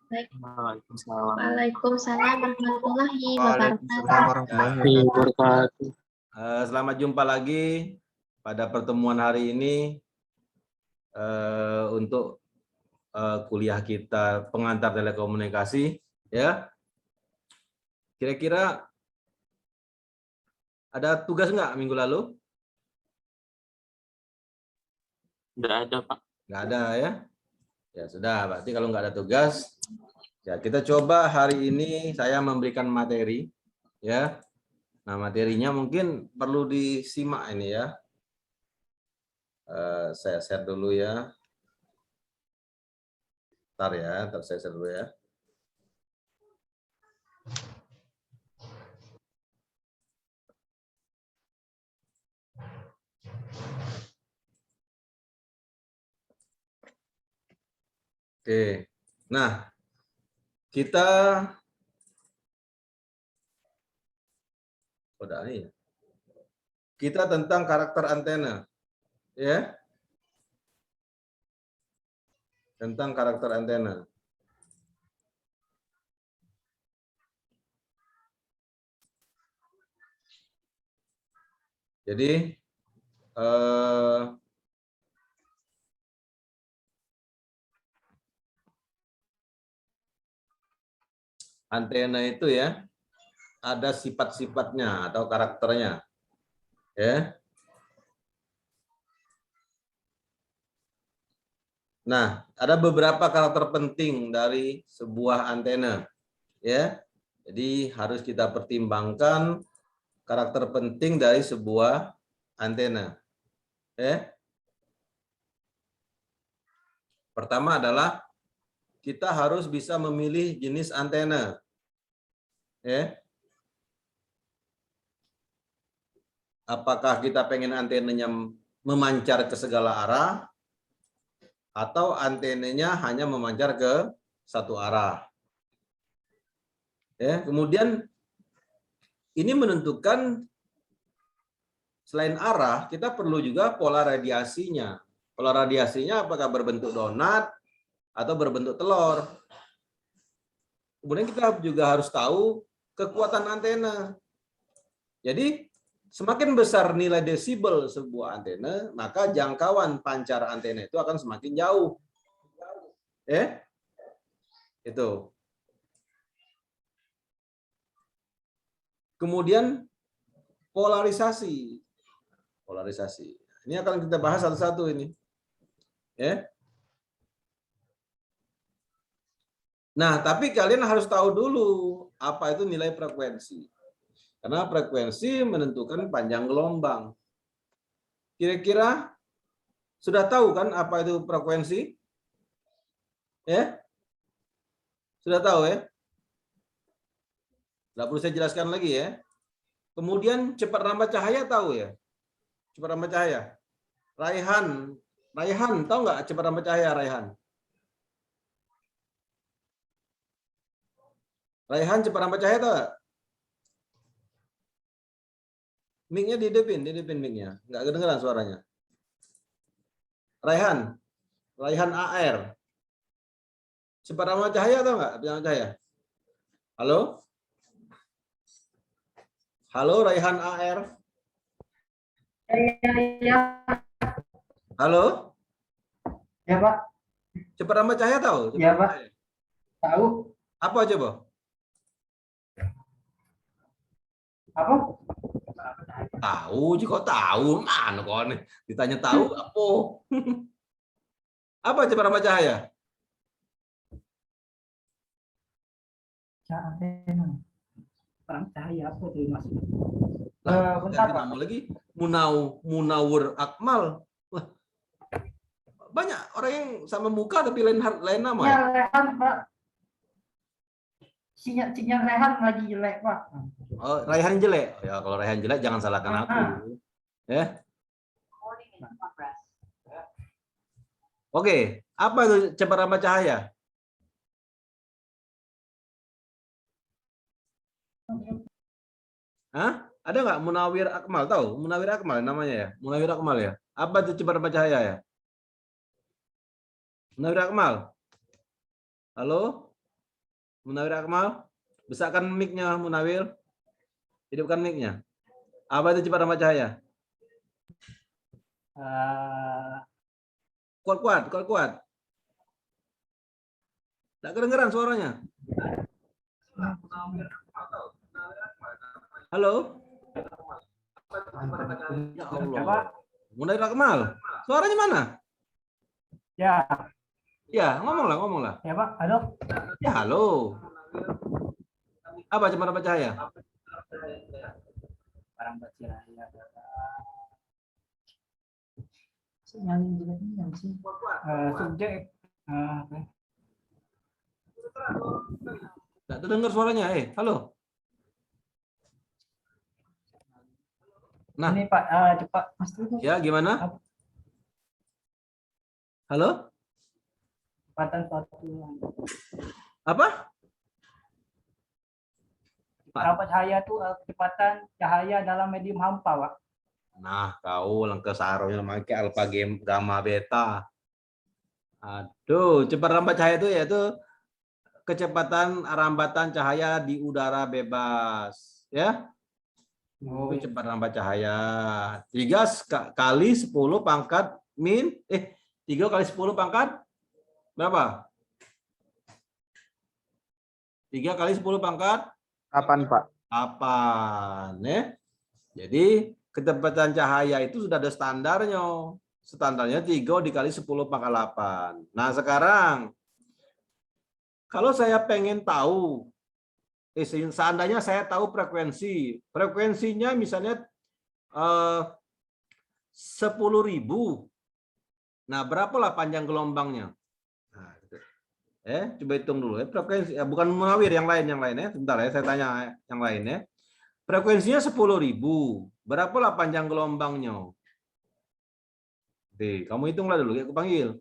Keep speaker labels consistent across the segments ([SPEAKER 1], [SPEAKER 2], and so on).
[SPEAKER 1] Baik.
[SPEAKER 2] Waalaikumsalam.
[SPEAKER 1] Waalaikumsalam warahmatullahi
[SPEAKER 3] Waalaikumsalam warahmatullahi
[SPEAKER 2] wabarakatuh.
[SPEAKER 4] Selamat jumpa lagi pada pertemuan hari ini untuk kuliah kita pengantar telekomunikasi. Ya, kira-kira ada tugas nggak minggu lalu?
[SPEAKER 2] Nggak ada, Pak.
[SPEAKER 4] Nggak ada ya? Ya sudah, berarti kalau nggak ada tugas, ya kita coba hari ini saya memberikan materi, ya. Nah materinya mungkin perlu disimak ini ya. Saya share dulu ya. Ntar saya share dulu ya. Oke, nah kita tentang karakter antena, ya, tentang karakter antena. Jadi antena itu ya ada sifat-sifatnya atau karakternya, ya. Nah, ada beberapa karakter penting dari sebuah antena, ya. Jadi harus kita pertimbangkan karakter penting dari sebuah antena, ya. Pertama adalah kita harus bisa memilih jenis antena, ya. Apakah kita pengen antenanya memancar ke segala arah atau antenanya hanya memancar ke satu arah. Ya, kemudian ini menentukan selain arah, kita perlu juga pola radiasinya. Pola radiasinya apakah berbentuk donat atau berbentuk telur. Kemudian kita juga harus tahu kekuatan antena. Jadi semakin besar nilai desibel sebuah antena, maka jangkauan pancar antena itu akan semakin jauh. Itu. Kemudian polarisasi. Polarisasi. Ini akan kita bahas satu-satu ini. Ya. Nah, tapi kalian harus tahu dulu apa itu nilai frekuensi. Karena frekuensi menentukan panjang gelombang. Kira-kira sudah tahu kan apa itu frekuensi? Ya? Sudah tahu ya? Tidak perlu saya jelaskan lagi ya. Kemudian cepat rambat cahaya tahu ya? Cepat rambat cahaya. Raihan tahu nggak cepat rambat cahaya Raihan? Raihan cepat rambat cahaya tahu nggak? Mic-nya didepin mic-nya. Nggak kedengeran suaranya. Raihan AR. Cepat rambat cahaya tahu nggak? Rambat cahaya. Halo? Halo Raihan AR.
[SPEAKER 5] Ya.
[SPEAKER 4] Halo?
[SPEAKER 5] Ya, Pak.
[SPEAKER 4] Cepat rambat cahaya tahu?
[SPEAKER 5] Ya, Pak. Tahu.
[SPEAKER 4] Apa coba?
[SPEAKER 5] Apa?
[SPEAKER 4] Tahu juga tahu. Mana kok nih? Ditanya tahu apa? Apa cepat rambat cahaya?
[SPEAKER 5] Antena. Terang cahaya apa tuh maksudnya?
[SPEAKER 4] Bentar, nama lagi Munawur Akmal. Wah, banyak orang yang sama muka tapi lain nama ya?
[SPEAKER 5] Ya, Rehan, Pak. Sinyal Rehan lagi jelek, Pak.
[SPEAKER 4] Oh, Raihan jelek. Ya, kalau Raihan jelek jangan salahkan aku. Ya. Oke, apa itu cepat rambat cahaya? Hah? Ada nggak Munawir Akmal? Tahu? Munawir Akmal namanya ya? Munawir Akmal ya? Apa itu cepat rambat cahaya ya? Munawir Akmal? Halo? Munawir Akmal, besarkan mic-nya Munawir. Hidupkan mic-nya. Apa itu cepat rambat cahaya? Kuat. Tak kedengeran suaranya. Halo? Ya Allah. Munawir Akmal, suaranya mana?
[SPEAKER 5] Ya,
[SPEAKER 4] Ya, ngomonglah.
[SPEAKER 5] ya Pak. Halo.
[SPEAKER 4] Ya, halo. Apa cepat rambat cahaya?
[SPEAKER 5] Barang bacaan ya. Subjek.
[SPEAKER 4] Tak terdengar suaranya. Halo. Nah,
[SPEAKER 5] Ini Pak, cepat.
[SPEAKER 4] ya gimana? Halo?
[SPEAKER 5] Kecepatan suatu.
[SPEAKER 4] Apa?
[SPEAKER 5] Rambat cahaya itu kecepatan cahaya dalam medium hampa, Pak.
[SPEAKER 4] Nah, kau langkah sarunya pakai alfa gamma beta. Aduh, cepat rambat cahaya itu yaitu kecepatan rambatan cahaya di udara bebas, ya. Itu cepat rambat cahaya. 3 kali 10 pangkat min 3 kali 10 pangkat berapa? 3 kali 10 pangkat
[SPEAKER 3] 8, Pak.
[SPEAKER 4] 8, ya. Jadi kecepatan cahaya itu sudah ada standarnya. Standarnya 3 dikali 10 pangkat 8. Nah, sekarang kalau saya pengen tahu, seandainya saya tahu frekuensinya misalnya 10.000. Nah, berapalah panjang gelombangnya? Nah, gitu. Coba hitung dulu ya. Frekuensi bukan Munawir, yang lain ya. Sebentar ya, saya tanya yang lain ya. Frekuensinya 10.000. Berapalah panjang gelombangnya? Oke, kamu hitunglah dulu ya, aku panggil.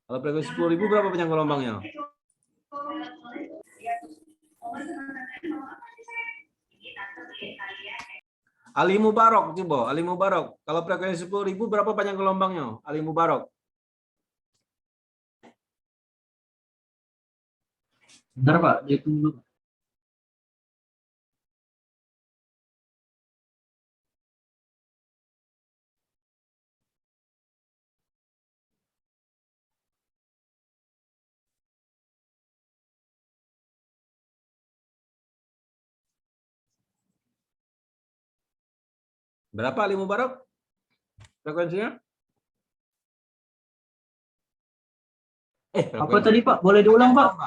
[SPEAKER 4] Kalau frekuensi 10.000 berapa panjang gelombangnya? Ali Mubarok, coba. Ali Mubarok. Kalau frekuensi 10.000 berapa panjang gelombangnya? Ali Mubarok.
[SPEAKER 5] Bentar, Pak. Dihitung dulu.
[SPEAKER 4] Berapa Ali Mubarok? Frekuensinya?
[SPEAKER 6] Apa tadi Pak? Boleh diulang Pak?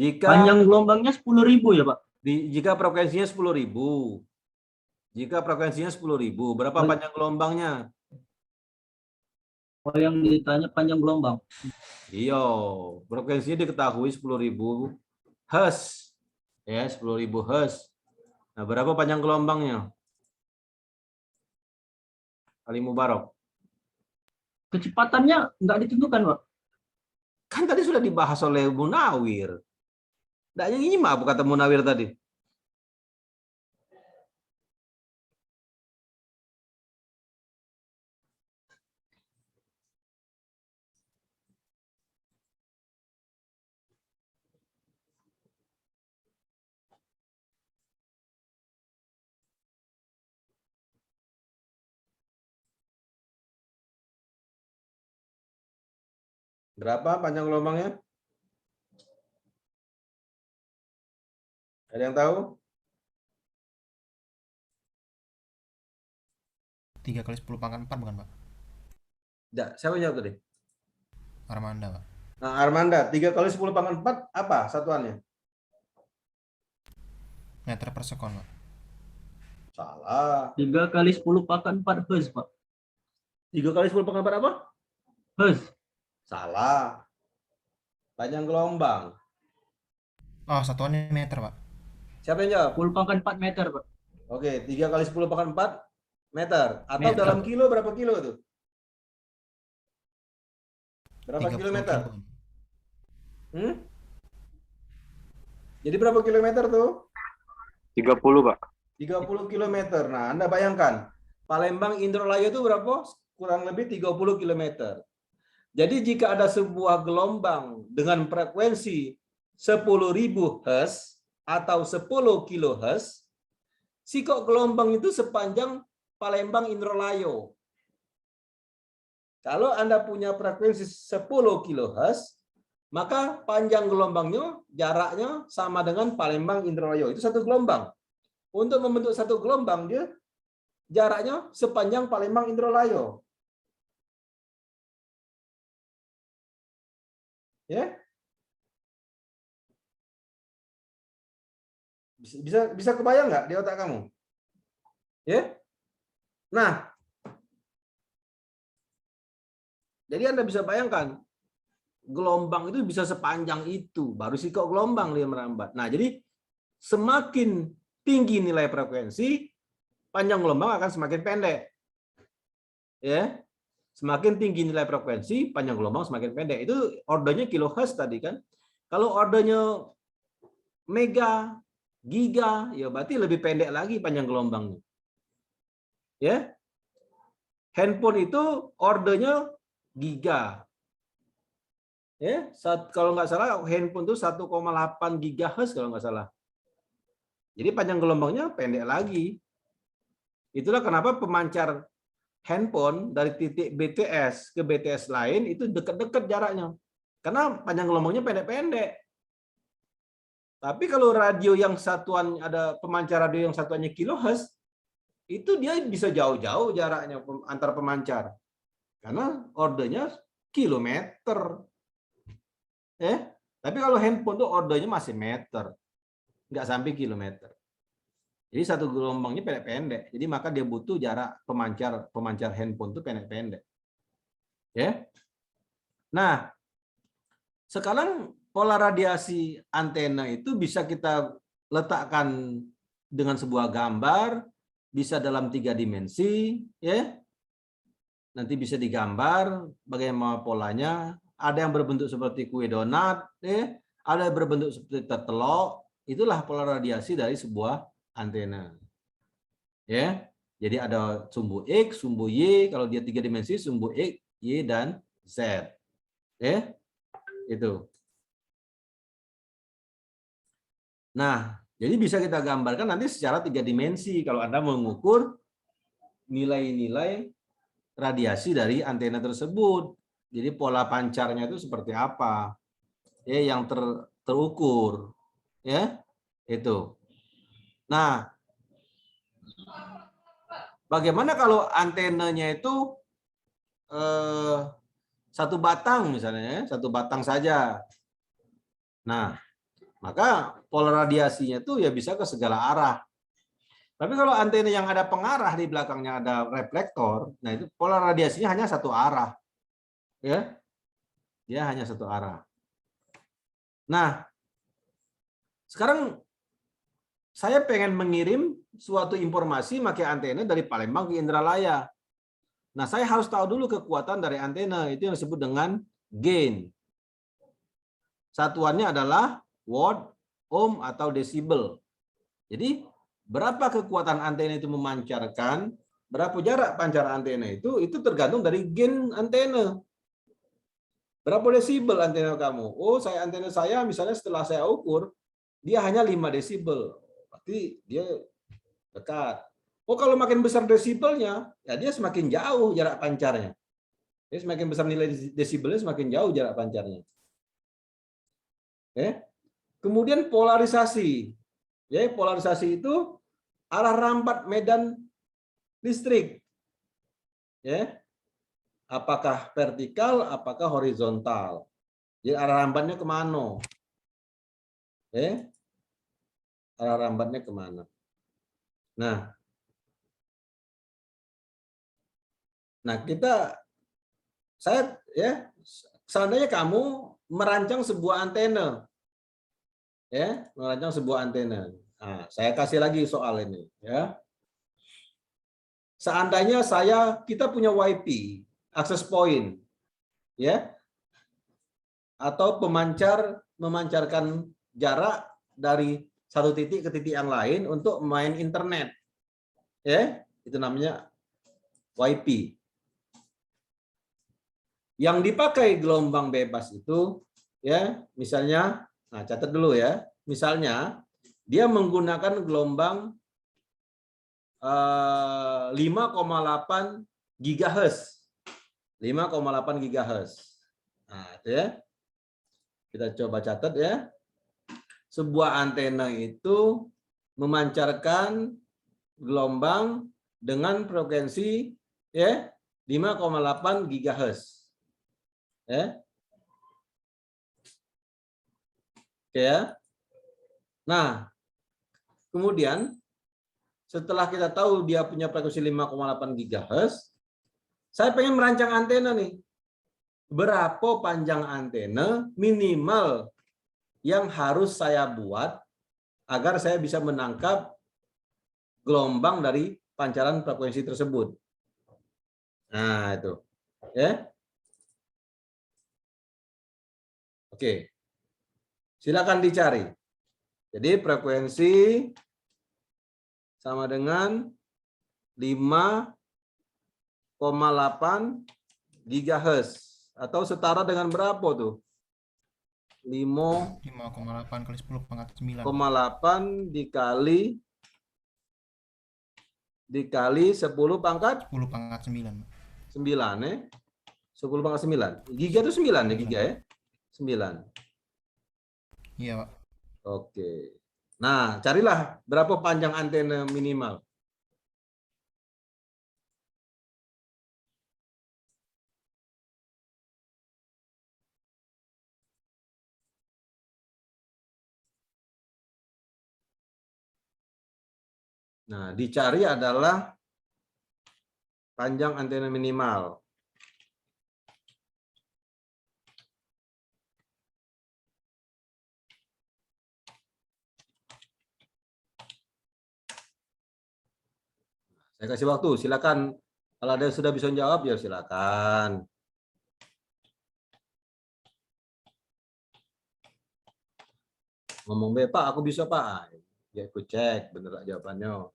[SPEAKER 4] Jika
[SPEAKER 6] Panjang gelombangnya 10.000 ya Pak?
[SPEAKER 4] jika frekuensinya 10.000. Jika frekuensinya 10.000, berapa panjang gelombangnya?
[SPEAKER 6] Oh, yang ditanya panjang gelombang.
[SPEAKER 4] Iya, frekuensinya diketahui 10.000 Hz. Ya, 10.000 Hz. Nah, berapa panjang gelombangnya? Ali Mubarok.
[SPEAKER 6] Kecepatannya nggak ditentukan Pak?
[SPEAKER 4] Kan tadi sudah dibahas oleh Munawir. Nggak yang ini mah kata Munawir tadi. Berapa panjang gelombangnya? Ada yang tahu?
[SPEAKER 3] 3 kali 10 pangkat 4 bukan, Pak?
[SPEAKER 4] Tidak, siapa yang jawab tadi?
[SPEAKER 3] Armanda, Pak.
[SPEAKER 4] Nah, Armanda, 3 kali 10 pangkat 4 apa satuannya?
[SPEAKER 3] Meter per sekon, Pak.
[SPEAKER 4] Salah.
[SPEAKER 6] 3 kali 10 pangkat 4 Hz Pak.
[SPEAKER 4] 3 kali 10 pangkat 4 apa?
[SPEAKER 6] Hz.
[SPEAKER 4] Salah. Panjang gelombang.
[SPEAKER 3] Oh, satuannya meter, Pak.
[SPEAKER 4] Siapa yang jawab?
[SPEAKER 6] 10 pangkat 4 meter Pak.
[SPEAKER 4] Oke, 3 kali 10 pangkat 4 meter. Atau
[SPEAKER 6] Meter.
[SPEAKER 4] dalam kilo berapa kilo itu? Berapa
[SPEAKER 3] 30
[SPEAKER 4] kilometer?
[SPEAKER 3] kilo.
[SPEAKER 4] Jadi berapa kilometer tuh?
[SPEAKER 2] 30, Pak.
[SPEAKER 4] 30 kilometer. Nah, Anda bayangkan, Palembang Indralaya itu berapa? Kurang lebih 30 kilometer. Jadi jika ada sebuah gelombang dengan frekuensi 10.000 Hz atau 10 kHz, sikok gelombang itu sepanjang Palembang Indralaya. Kalau Anda punya frekuensi 10 kHz, maka panjang gelombangnya, jaraknya sama dengan Palembang Indralaya. Itu satu gelombang. Untuk membentuk satu gelombang, dia jaraknya sepanjang Palembang Indralaya. Ya? Bisa kebayang nggak di otak kamu? Ya? Nah, jadi Anda bisa bayangkan, gelombang itu bisa sepanjang itu, baru sikok gelombang dia merambat. Nah, jadi semakin tinggi nilai frekuensi, panjang gelombang akan semakin pendek. Ya, semakin tinggi nilai frekuensi, panjang gelombang semakin pendek. Itu ordernya kilohertz tadi kan. Kalau ordernya mega, giga, ya berarti lebih pendek lagi panjang gelombangnya. Ya, handphone itu ordernya giga. Ya, kalau nggak salah handphone itu 1,8 GHz kalau nggak salah. Jadi panjang gelombangnya pendek lagi. Itulah kenapa pemancar handphone dari titik BTS ke BTS lain itu dekat-dekat jaraknya. Karena panjang gelombangnya pendek-pendek. Tapi kalau radio yang satuan, ada pemancar radio yang satuannya kilohertz, itu dia bisa jauh-jauh jaraknya antar pemancar. Karena ordernya kilometer. Tapi kalau handphone tuh ordernya masih meter, nggak sampai kilometer. Jadi satu gelombangnya pendek-pendek. Jadi maka dia butuh jarak pemancar handphone tuh pendek-pendek. Ya. Nah, sekarang pola radiasi antena itu bisa kita letakkan dengan sebuah gambar, bisa dalam 3 dimensi, ya. Nanti bisa digambar bagaimana polanya. Ada yang berbentuk seperti kue donat, ada yang berbentuk seperti telok. Itulah pola radiasi dari sebuah antena. Ya, jadi ada sumbu X, sumbu Y. Kalau dia 3 dimensi, sumbu X, Y, dan Z. Ya, itu. Nah, jadi bisa kita gambarkan nanti secara 3 dimensi kalau Anda mengukur nilai-nilai radiasi dari antena tersebut. Jadi pola pancarnya itu seperti apa? Ya, yang terukur. Ya, itu. Nah, bagaimana kalau antenanya itu satu batang misalnya, ya? Satu batang saja. Nah, maka pola radiasinya itu ya bisa ke segala arah. Tapi kalau antena yang ada pengarah di belakangnya ada reflektor, nah itu pola radiasinya hanya satu arah. Ya, dia hanya satu arah. Nah, sekarang saya pengen mengirim suatu informasi pakai antena dari Palembang ke Indralaya. Nah, saya harus tahu dulu kekuatan dari antena, itu yang disebut dengan gain. Satuannya adalah watt, ohm, atau desibel. Jadi, berapa kekuatan antena itu memancarkan, berapa jarak pancar antena itu tergantung dari gain antena. Berapa desibel antena kamu? Oh, antena saya misalnya setelah saya ukur, dia hanya 5 desibel. Berarti dia dekat. Oh, kalau makin besar desibelnya, ya dia semakin jauh jarak pancarnya. Jadi semakin besar nilai desibelnya, semakin jauh jarak pancarnya. Kemudian polarisasi. Ya, polarisasi itu arah rambat medan listrik. Ya. Apakah vertikal, apakah horizontal. Jadi arah rambatnya kemana? Arah rambatnya kemana? Nah, seandainya kamu merancang sebuah antena, merancang sebuah antena. Nah, saya kasih lagi soal ini, ya. Seandainya kita punya WiFi, access point, ya, atau memancarkan jarak dari satu titik ke titik yang lain untuk main internet, ya, itu namanya WiFi. Yang dipakai gelombang bebas itu, ya, misalnya Nah, catat dulu ya. Misalnya, dia menggunakan gelombang 5,8 GHz. 5,8 GHz. Nah, itu ya. Kita coba catat ya. Sebuah antena itu memancarkan gelombang dengan frekuensi ya 5,8 GHz. Ya. Oke ya. Nah, kemudian setelah kita tahu dia punya frekuensi 5,8 GHz, saya pengen merancang antena nih. Berapa panjang antena minimal yang harus saya buat agar saya bisa menangkap gelombang dari pancaran frekuensi tersebut. Nah, itu. Ya. Oke. Silakan dicari. Jadi frekuensi sama dengan 5,8 GHz atau setara dengan berapa tuh?
[SPEAKER 3] 5,8 kali 10 pangkat 9.
[SPEAKER 4] 5,8 dikali 10 pangkat
[SPEAKER 3] 10 pangkat 9.
[SPEAKER 4] 9 ya. 10 pangkat 9. Giga itu 9 ya, giga ya. 9.
[SPEAKER 3] Iya, Pak.
[SPEAKER 4] Oke. Nah, carilah berapa panjang antena minimal. Nah, dicari adalah panjang antena minimal. Saya kasih waktu, silakan. Kalau ada yang sudah bisa jawab, ya silakan. Ngomong, Pak, aku bisa, Pak. Ya, aku cek, bener gak jawabannya.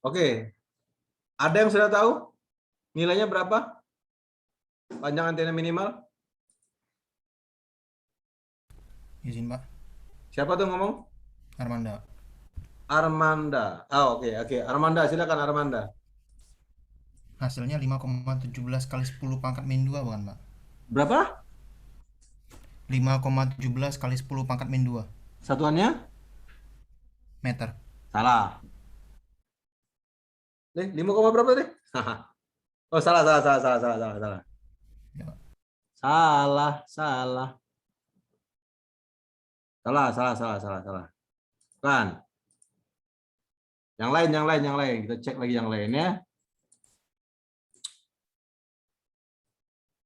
[SPEAKER 4] Oke. Ada yang sudah tahu nilainya berapa? Panjang antena minimal?
[SPEAKER 3] Izin, Pak.
[SPEAKER 4] Siapa tuh ngomong?
[SPEAKER 3] Armanda.
[SPEAKER 4] Armanda. Oke. Armanda, silakan Armanda.
[SPEAKER 3] Hasilnya 5,17 kali 10 pangkat min 2, bukan, Pak?
[SPEAKER 4] Berapa?
[SPEAKER 3] 5,17 kali 10 pangkat min 2
[SPEAKER 4] Satuannya?
[SPEAKER 3] meter.
[SPEAKER 4] Salah. 5, berapa deh? Oh, salah.
[SPEAKER 3] Ya, Pak.
[SPEAKER 4] Salah. Kan. Yang lain. Kita cek lagi yang lain ya.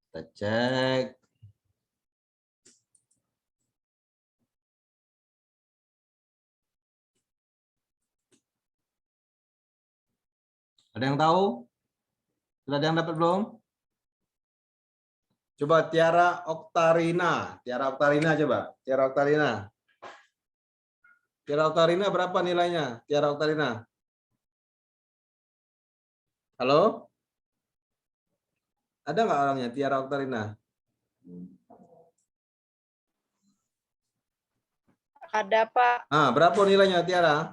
[SPEAKER 4] Kita cek. Ada yang tahu? Sudah ada yang dapat belum? Coba Tiara Oktarina. Tiara Oktarina coba. Tiara Oktarina. Tiara Oktarina berapa nilainya? Tiara Oktarina. Halo? Ada nggak orangnya? Tiara Oktarina.
[SPEAKER 7] Ada, Pak.
[SPEAKER 4] Ah, berapa nilainya Tiara?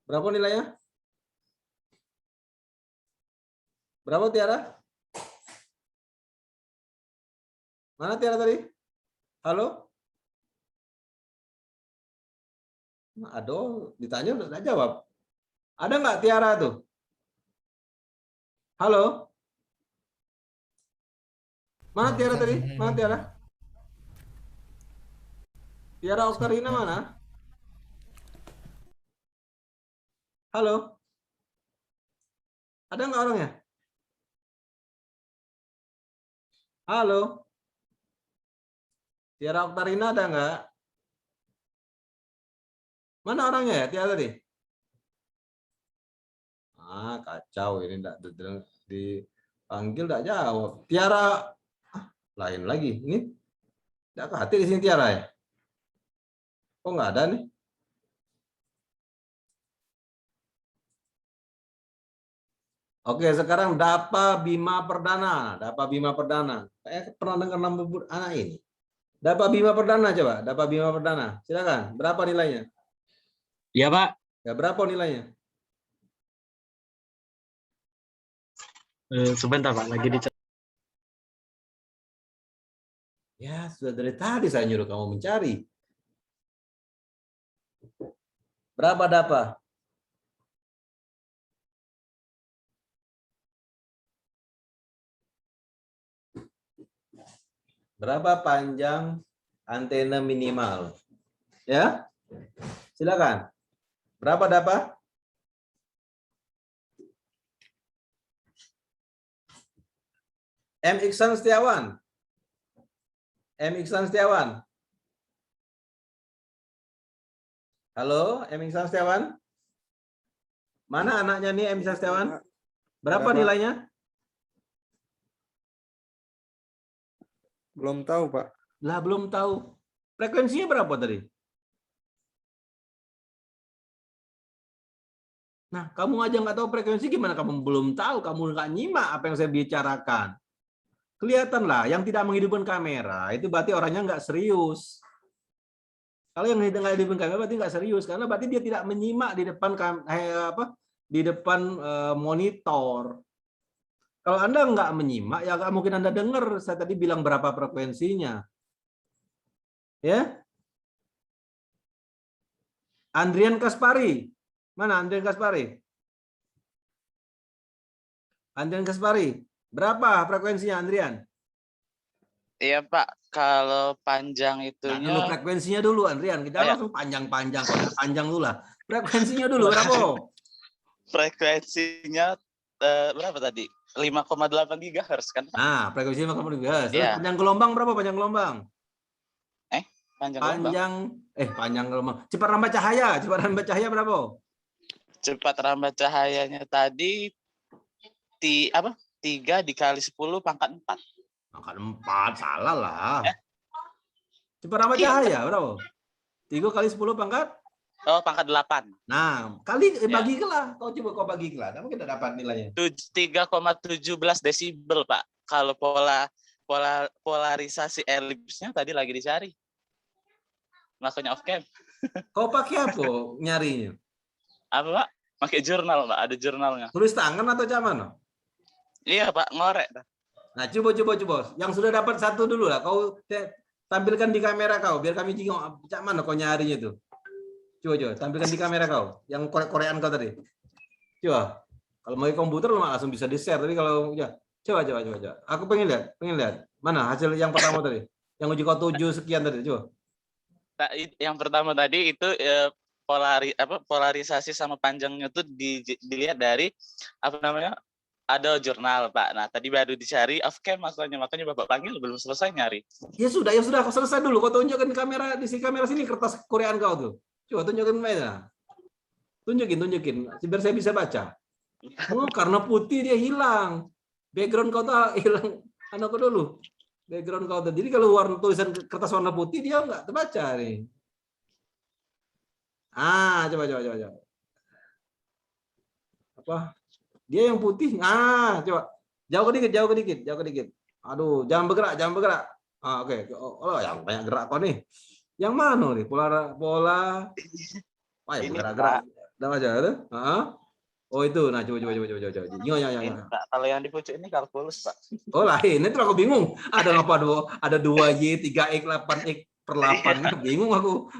[SPEAKER 4] Berapa nilainya? Berapa Tiara? Mana Tiara tadi? Halo? Aduh, ditanya udah jawab. Ada nggak Tiara tuh? Halo? Mana Tiara tadi? Mana Tiara? Tiara Oktarina mana? Halo? Ada nggak orangnya? Halo? Tiara Oktarina ada nggak? Mana orangnya ya Tiara tadi? Ah, kacau ini enggak dipanggil enggak jawab. Tiara lain lagi. Ini enggak kehati di sini Tiara ya? Kok enggak ada nih? Oke, sekarang Dapa Bima Perdana. Dapa Bima Perdana. Saya pernah dengar nama anak ini. Dapa Bima Perdana coba. Dapa Bima Perdana. Silakan. Berapa nilainya?
[SPEAKER 6] Iya, Pak.
[SPEAKER 4] Ya, berapa nilainya?
[SPEAKER 6] Sebentar, Pak. Lagi dicek.
[SPEAKER 4] Ya, sudah dari tadi saya nyuruh kamu mencari. Berapa Dapa? Berapa panjang antena minimal? Ya, silakan. Berapa Dapa? M. Iksan Setiawan. M. Iksan Setiawan. Halo, M. Iksan Setiawan. Mana anaknya nih M. Iksan Setiawan? Berapa nilainya?
[SPEAKER 2] Belum tahu, Pak.
[SPEAKER 4] Lah, belum tahu. Frekuensinya berapa tadi? Nah, kamu aja nggak tahu frekuensi, gimana kamu belum tahu? Kamu nggak nyimak apa yang saya bicarakan. Kelihatan lah, yang tidak menghidupkan kamera itu berarti orangnya nggak serius. Kalau yang nggak hidupkan kamera berarti nggak serius, karena berarti dia tidak menyimak di depan di depan monitor. Kalau Anda nggak menyimak, ya nggak mungkin Anda dengar. Saya tadi bilang berapa frekuensinya. Ya, Andrian Kaspari. Mana Andrian Kaspari? Andrian Kaspari. Berapa frekuensinya Andrian?
[SPEAKER 8] Iya Pak, kalau panjang
[SPEAKER 4] Nah,
[SPEAKER 8] itunya
[SPEAKER 4] dulu frekuensinya dulu Andrian. Kita
[SPEAKER 8] Iya.
[SPEAKER 4] langsung panjang-panjang, panjang dulu lah. Frekuensinya dulu berapa?
[SPEAKER 8] frekuensinya berapa tadi? 5,8 GHz kan Pak?
[SPEAKER 4] Nah, frekuensinya 5,2 GHz.
[SPEAKER 8] Iya.
[SPEAKER 4] Panjang gelombang berapa panjang gelombang?
[SPEAKER 8] Panjang gelombang.
[SPEAKER 4] Panjang gelombang. Cepat rambat cahaya berapa?
[SPEAKER 8] Cepat rambat cahayanya tadi 3 dikali 10 pangkat 4.
[SPEAKER 4] Pangkat 4, salah lah. Cepat rambat
[SPEAKER 8] Iya.
[SPEAKER 4] cahaya berapa? 3 kali 10 pangkat?
[SPEAKER 8] Oh, pangkat 8.
[SPEAKER 4] Nah, bagi kelah. Kau bagi kelah. Kamu kita dapat nilainya.
[SPEAKER 8] 3,17 desibel Pak. Kalau polarisasi elipsnya tadi lagi dicari. Makanya off cam.
[SPEAKER 4] Kau pakai apa nyarinya?
[SPEAKER 8] Apa Pak? Pakai jurnal Pak, ada jurnalnya.
[SPEAKER 4] Tulis tangan atau caman?
[SPEAKER 8] Iya Pak, ngorek.
[SPEAKER 4] Nah, coba. Yang sudah dapat satu dulu lah. Kau tampilkan di kamera kau, biar kami jingok. Cak mana kau nyarinya itu? Coba, tampilkan di kamera kau. Yang korek-korean kau tadi. Coba. Kalau mau komputer lo langsung bisa di-share. Tapi kalau ya, coba. Aku pengen lihat. Mana hasil yang pertama tadi? Yang uji kau 7 sekian tadi, coba.
[SPEAKER 8] Yang pertama tadi itu polarisasi sama panjangnya tuh dilihat dari ada jurnal Pak. Nah tadi baru dicari off cam makanya Bapak panggil belum selesai nyari.
[SPEAKER 4] Ya sudah kau selesai dulu. Kau tunjukkan kamera di kamera sini kertas korean kau tuh. Coba tunjukkan mana. Tunjukin. Biar saya bisa baca. Oh, karena putih dia hilang. Background kau tak hilang. Anakku dulu. Background kau tak. Jadi kalau warna tulisan kertas warna putih dia nggak terbaca nih. Coba. Apa? Dia yang putih. Coba. Jauh ke dikit. Aduh, jangan bergerak. Oke. Oh, yang banyak gerak kau nih. Yang mana nih? Pola.
[SPEAKER 8] Ini,
[SPEAKER 4] Gerak-gerak. Udah baca itu? Oh itu, nah coba.
[SPEAKER 8] Ini, Pak. Kalau yang di pucuk ini kalkulus, Pak.
[SPEAKER 4] Oh lain, itu aku bingung. Ada apa ada 2Y, 3X, 8X per 8. Bingung aku.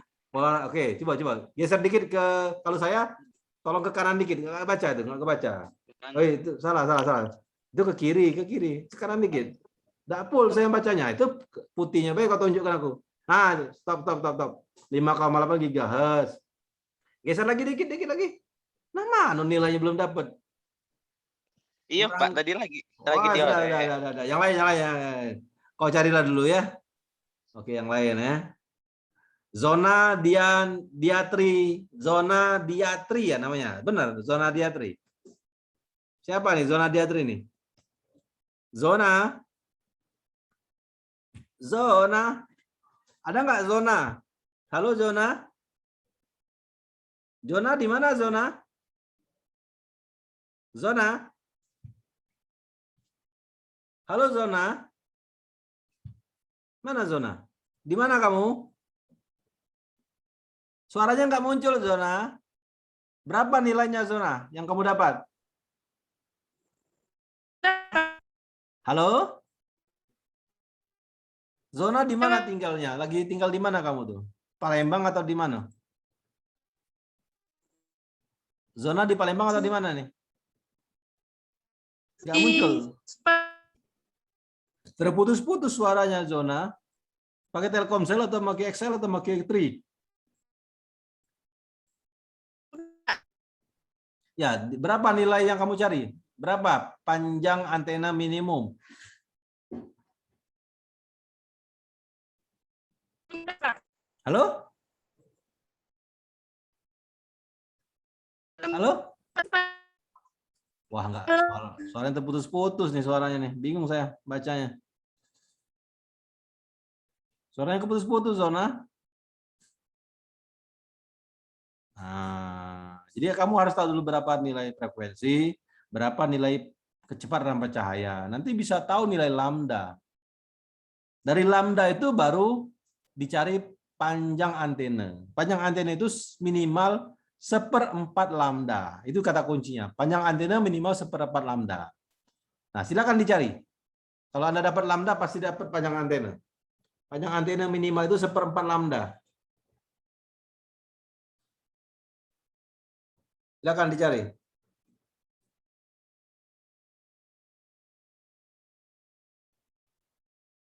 [SPEAKER 4] Oke, coba. Geser dikit ke, kalau saya, tolong ke kanan dikit. Nggak baca itu, nggak kebaca. Oh itu, salah. Itu ke kiri. Ke kanan dikit. Nggak full saya bacanya. Itu putihnya, baik kau tunjukkan aku. Stop. 5,8 GHz. Geser lagi dikit lagi. Nah, mana nilainya belum dapat?
[SPEAKER 8] Iya, Pak. Tadi lagi di
[SPEAKER 4] Ada. Yang lain. Kau carilah dulu ya. Oke, yang lain ya. Zona diatri ya namanya. Benar, zona diatri. Siapa nih zona diatri nih? Zona. Ada nggak zona? Halo zona? Zona di mana zona? Zona? Halo zona? Mana zona? Di mana kamu? Suaranya nggak muncul zona. Berapa nilainya zona yang kamu dapat? Halo? Zona di mana tinggalnya? Lagi tinggal di mana kamu tuh? Palembang atau di mana? Zona di Palembang atau di mana nih? Nggak muncul. Terputus-putus suaranya zona. Pakai Telkomsel atau pakai Excel atau pakai Tri? Ya, berapa nilai yang kamu cari? Berapa panjang antena minimum? Halo? Halo? Wah, enggak. Suaranya terputus-putus nih suaranya nih. Bingung saya bacanya. Suaranya keputus-putus, zona. Jadi kamu harus tahu dulu berapa nilai frekuensi, berapa nilai kecepatan rampa cahaya. Nanti bisa tahu nilai lambda. Dari lambda itu baru dicari panjang antena. Panjang antena itu minimal 1/4 lambda. Itu kata kuncinya. Panjang antena minimal 1/4 lambda. Nah, silakan dicari. Kalau Anda dapat lambda, pasti dapat panjang antena. Panjang antena minimal itu 1/4 lambda. Silakan dicari.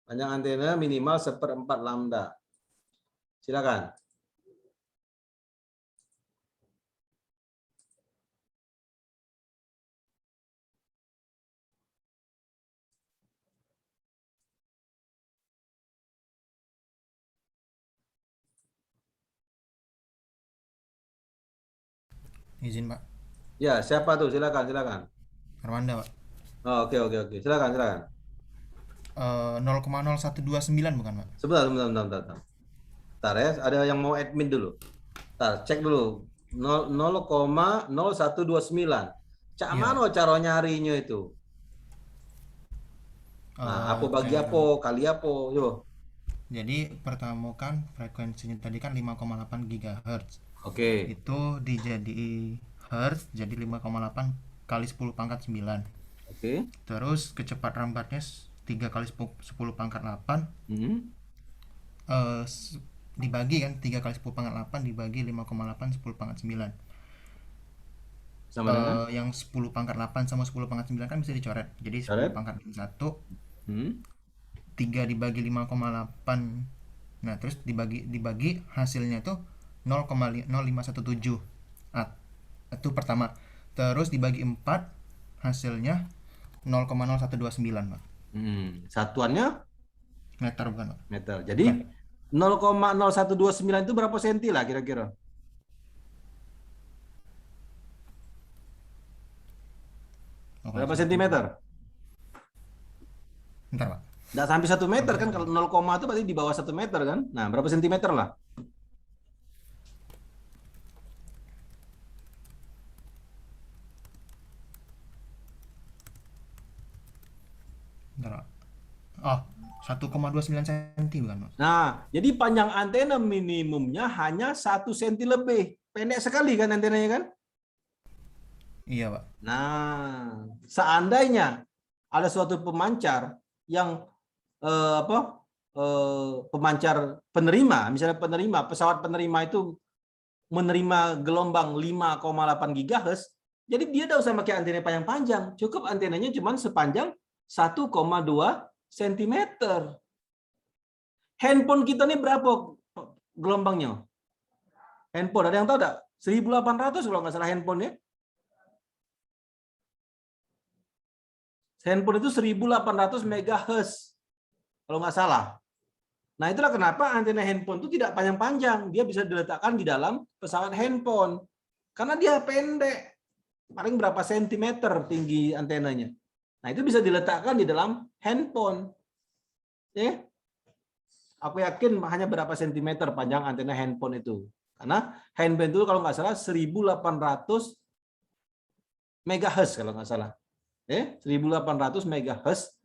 [SPEAKER 4] Panjang antena minimal 1/4 lambda. Silakan.
[SPEAKER 3] Izin, Pak.
[SPEAKER 4] Ya, siapa tuh? Silakan.
[SPEAKER 3] Arwanda, Pak.
[SPEAKER 4] Oh, oke. Silakan.
[SPEAKER 3] 0,0129 bukan, Pak?
[SPEAKER 4] Sebentar. Bentar ya, ada yang mau admin dulu. Bentar, cek dulu. 0,0129. Cak
[SPEAKER 3] Iya.
[SPEAKER 4] mana cara nyarinya itu? Nah, apa bagi
[SPEAKER 3] saya-
[SPEAKER 4] apa, kali apa, yo.
[SPEAKER 3] Jadi pertama kan frekuensinya tadi kan 5,8 GHz.
[SPEAKER 4] Oke.
[SPEAKER 3] Itu dijadi hertz jadi 5,8 kali 10 pangkat 9.
[SPEAKER 4] Oke.
[SPEAKER 3] Terus kecepatan rambatnya 3 kali 10 pangkat 8 dibagi kan 3 kali 10 pangkat 8 dibagi 5,8 10 pangkat 9.
[SPEAKER 4] Sama dengan
[SPEAKER 3] Yang 10 pangkat 8 sama 10 pangkat 9 kan bisa dicoret. Jadi 10
[SPEAKER 4] Coret.
[SPEAKER 3] pangkat 1
[SPEAKER 4] Hmm.
[SPEAKER 3] 3 dibagi 5,8. Nah, terus dibagi hasilnya tuh 0,0517. Itu pertama. Terus dibagi 4 hasilnya 0,0129, Pak.
[SPEAKER 4] Satuannya
[SPEAKER 3] Meter bukan, Pak?
[SPEAKER 4] meter. Jadi 0,0129 itu berapa senti lah kira-kira? Berapa sentimeter?
[SPEAKER 3] Bentar, Pak.
[SPEAKER 4] Nggak sampai 1 meter kan, kalau 0, itu berarti di bawah 1 meter kan. Nah, berapa sentimeter lah?
[SPEAKER 3] Bentar, Pak. Oh, 1,29 cm bukan, Mas?
[SPEAKER 4] Nah, jadi panjang antena minimumnya hanya 1 cm lebih. Pendek sekali kan antenanya kan?
[SPEAKER 3] Iya, Pak.
[SPEAKER 4] Nah, seandainya ada suatu pemancar yang pemancar penerima, misalnya pesawat penerima itu menerima gelombang 5,8 GHz, jadi dia tidak usah pakai antena panjang-panjang, cukup antenanya cuma sepanjang 1,2 cm. Handphone kita ini berapa gelombangnya? Handphone, ada yang tahu tidak? 1800 kalau nggak salah handphonenya. Handphone itu 1800 MHz kalau nggak salah. Nah, itulah kenapa antena handphone itu tidak panjang-panjang. Dia bisa diletakkan di dalam pesawat handphone. Karena dia pendek. Paling berapa sentimeter tinggi antenanya. Nah, itu bisa diletakkan di dalam handphone. Ya. Aku yakin hanya berapa sentimeter panjang antena handphone itu. Karena handphone itu kalau nggak salah 1800 MHz kalau nggak salah. 1800 MHz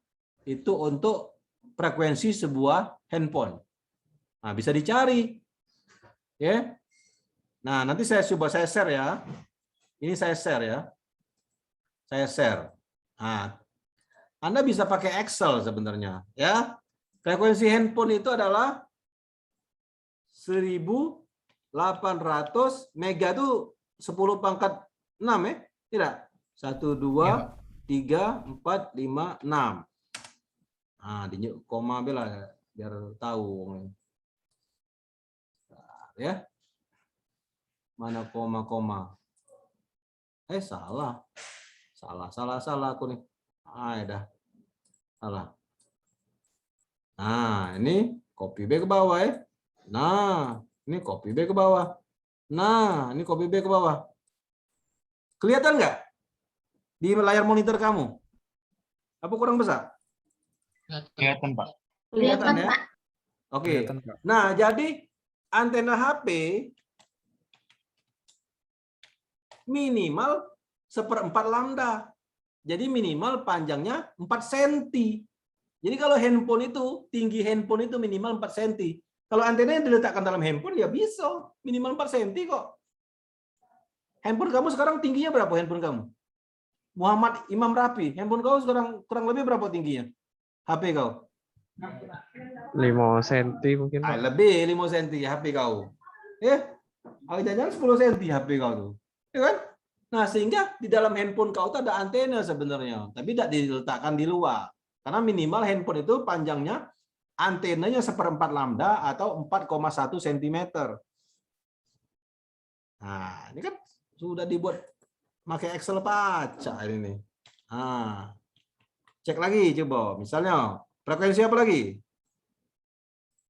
[SPEAKER 4] itu untuk frekuensi sebuah handphone. Nah, bisa dicari. Ya. Nah, nanti saya coba saya share ya. Ini saya share ya. Saya share. Nah, Anda bisa pakai Excel sebenarnya, ya. Frekuensi handphone itu adalah 1800 mega itu 10 pangkat 6 ya? Tidak. 1 2 3 4 5 6. Nah, di koma bela biar tahu. Ya. Mana koma-koma? Salah. Salah aku nih. Ya dah. Salah. Nah, ini copy B ke bawah ya. Nah, ini copy B ke bawah. Nah, ini copy B ke bawah. Kelihatan nggak? Di layar monitor kamu? Apa kurang besar?
[SPEAKER 6] Kelihatan, Pak.
[SPEAKER 1] Kelihatan,
[SPEAKER 4] ya?
[SPEAKER 1] Pak.
[SPEAKER 4] Oke.
[SPEAKER 6] Kelihatan, Pak.
[SPEAKER 4] Nah, jadi antena HP minimal 1/4 lambda. Jadi minimal panjangnya 4 cm. Jadi kalau handphone itu, tinggi handphone itu minimal 4 cm. Kalau antena yang diletakkan dalam handphone ya bisa minimal 4 cm kok. Handphone kamu sekarang tingginya berapa handphone kamu? Muhammad Imam Rafi, handphone kau sekarang kurang lebih berapa tingginya? HP kau?
[SPEAKER 9] 5 cm mungkin, Pak.
[SPEAKER 4] Lebih 5 cm HP kau. Kalau jangan 10 cm HP kau tuh. Ya kan? Nah, sehingga di dalam handphone kau tuh ada antena sebenarnya, tapi tidak diletakkan di luar. Karena minimal handphone itu panjangnya antenanya 1/4 lambda atau 4,1 cm. Nah, ini kan sudah dibuat pakai Excel baca ini nih. Nah, cek lagi coba. Misalnya frekuensi apa lagi?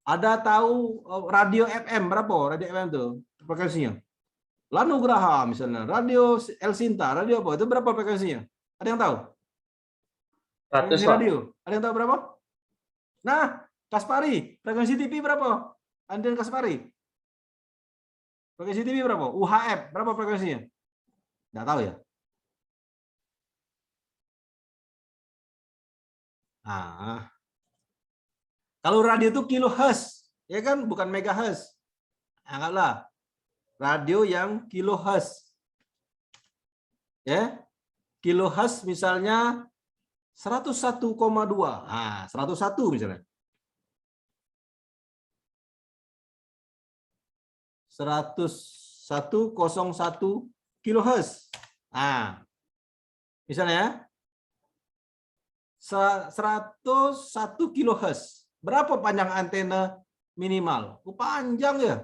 [SPEAKER 4] Ada tahu radio FM berapa? Radio FM itu frekuensinya? Lanugraha misalnya, radio El Sinta, radio apa? Itu berapa frekuensinya? Ada yang tahu?
[SPEAKER 2] 100, Pak.
[SPEAKER 4] Radio. Ada yang tahu berapa? Nah, Kaspari, frekuensi TV berapa? Antena Kaspari. Frekuensi TV berapa? UHF berapa frekuensinya? Nggak tahu ya? Nah, kalau radio itu kilohertz, ya kan? Bukan megahertz. Anggaplah radio yang kilohertz. Ya. Kilohertz misalnya 101,2. Nah, 101 misalnya. 101,01 kilohertz. Nah, misalnya 101 kilohertz. Berapa panjang antena minimal? Panjang ya.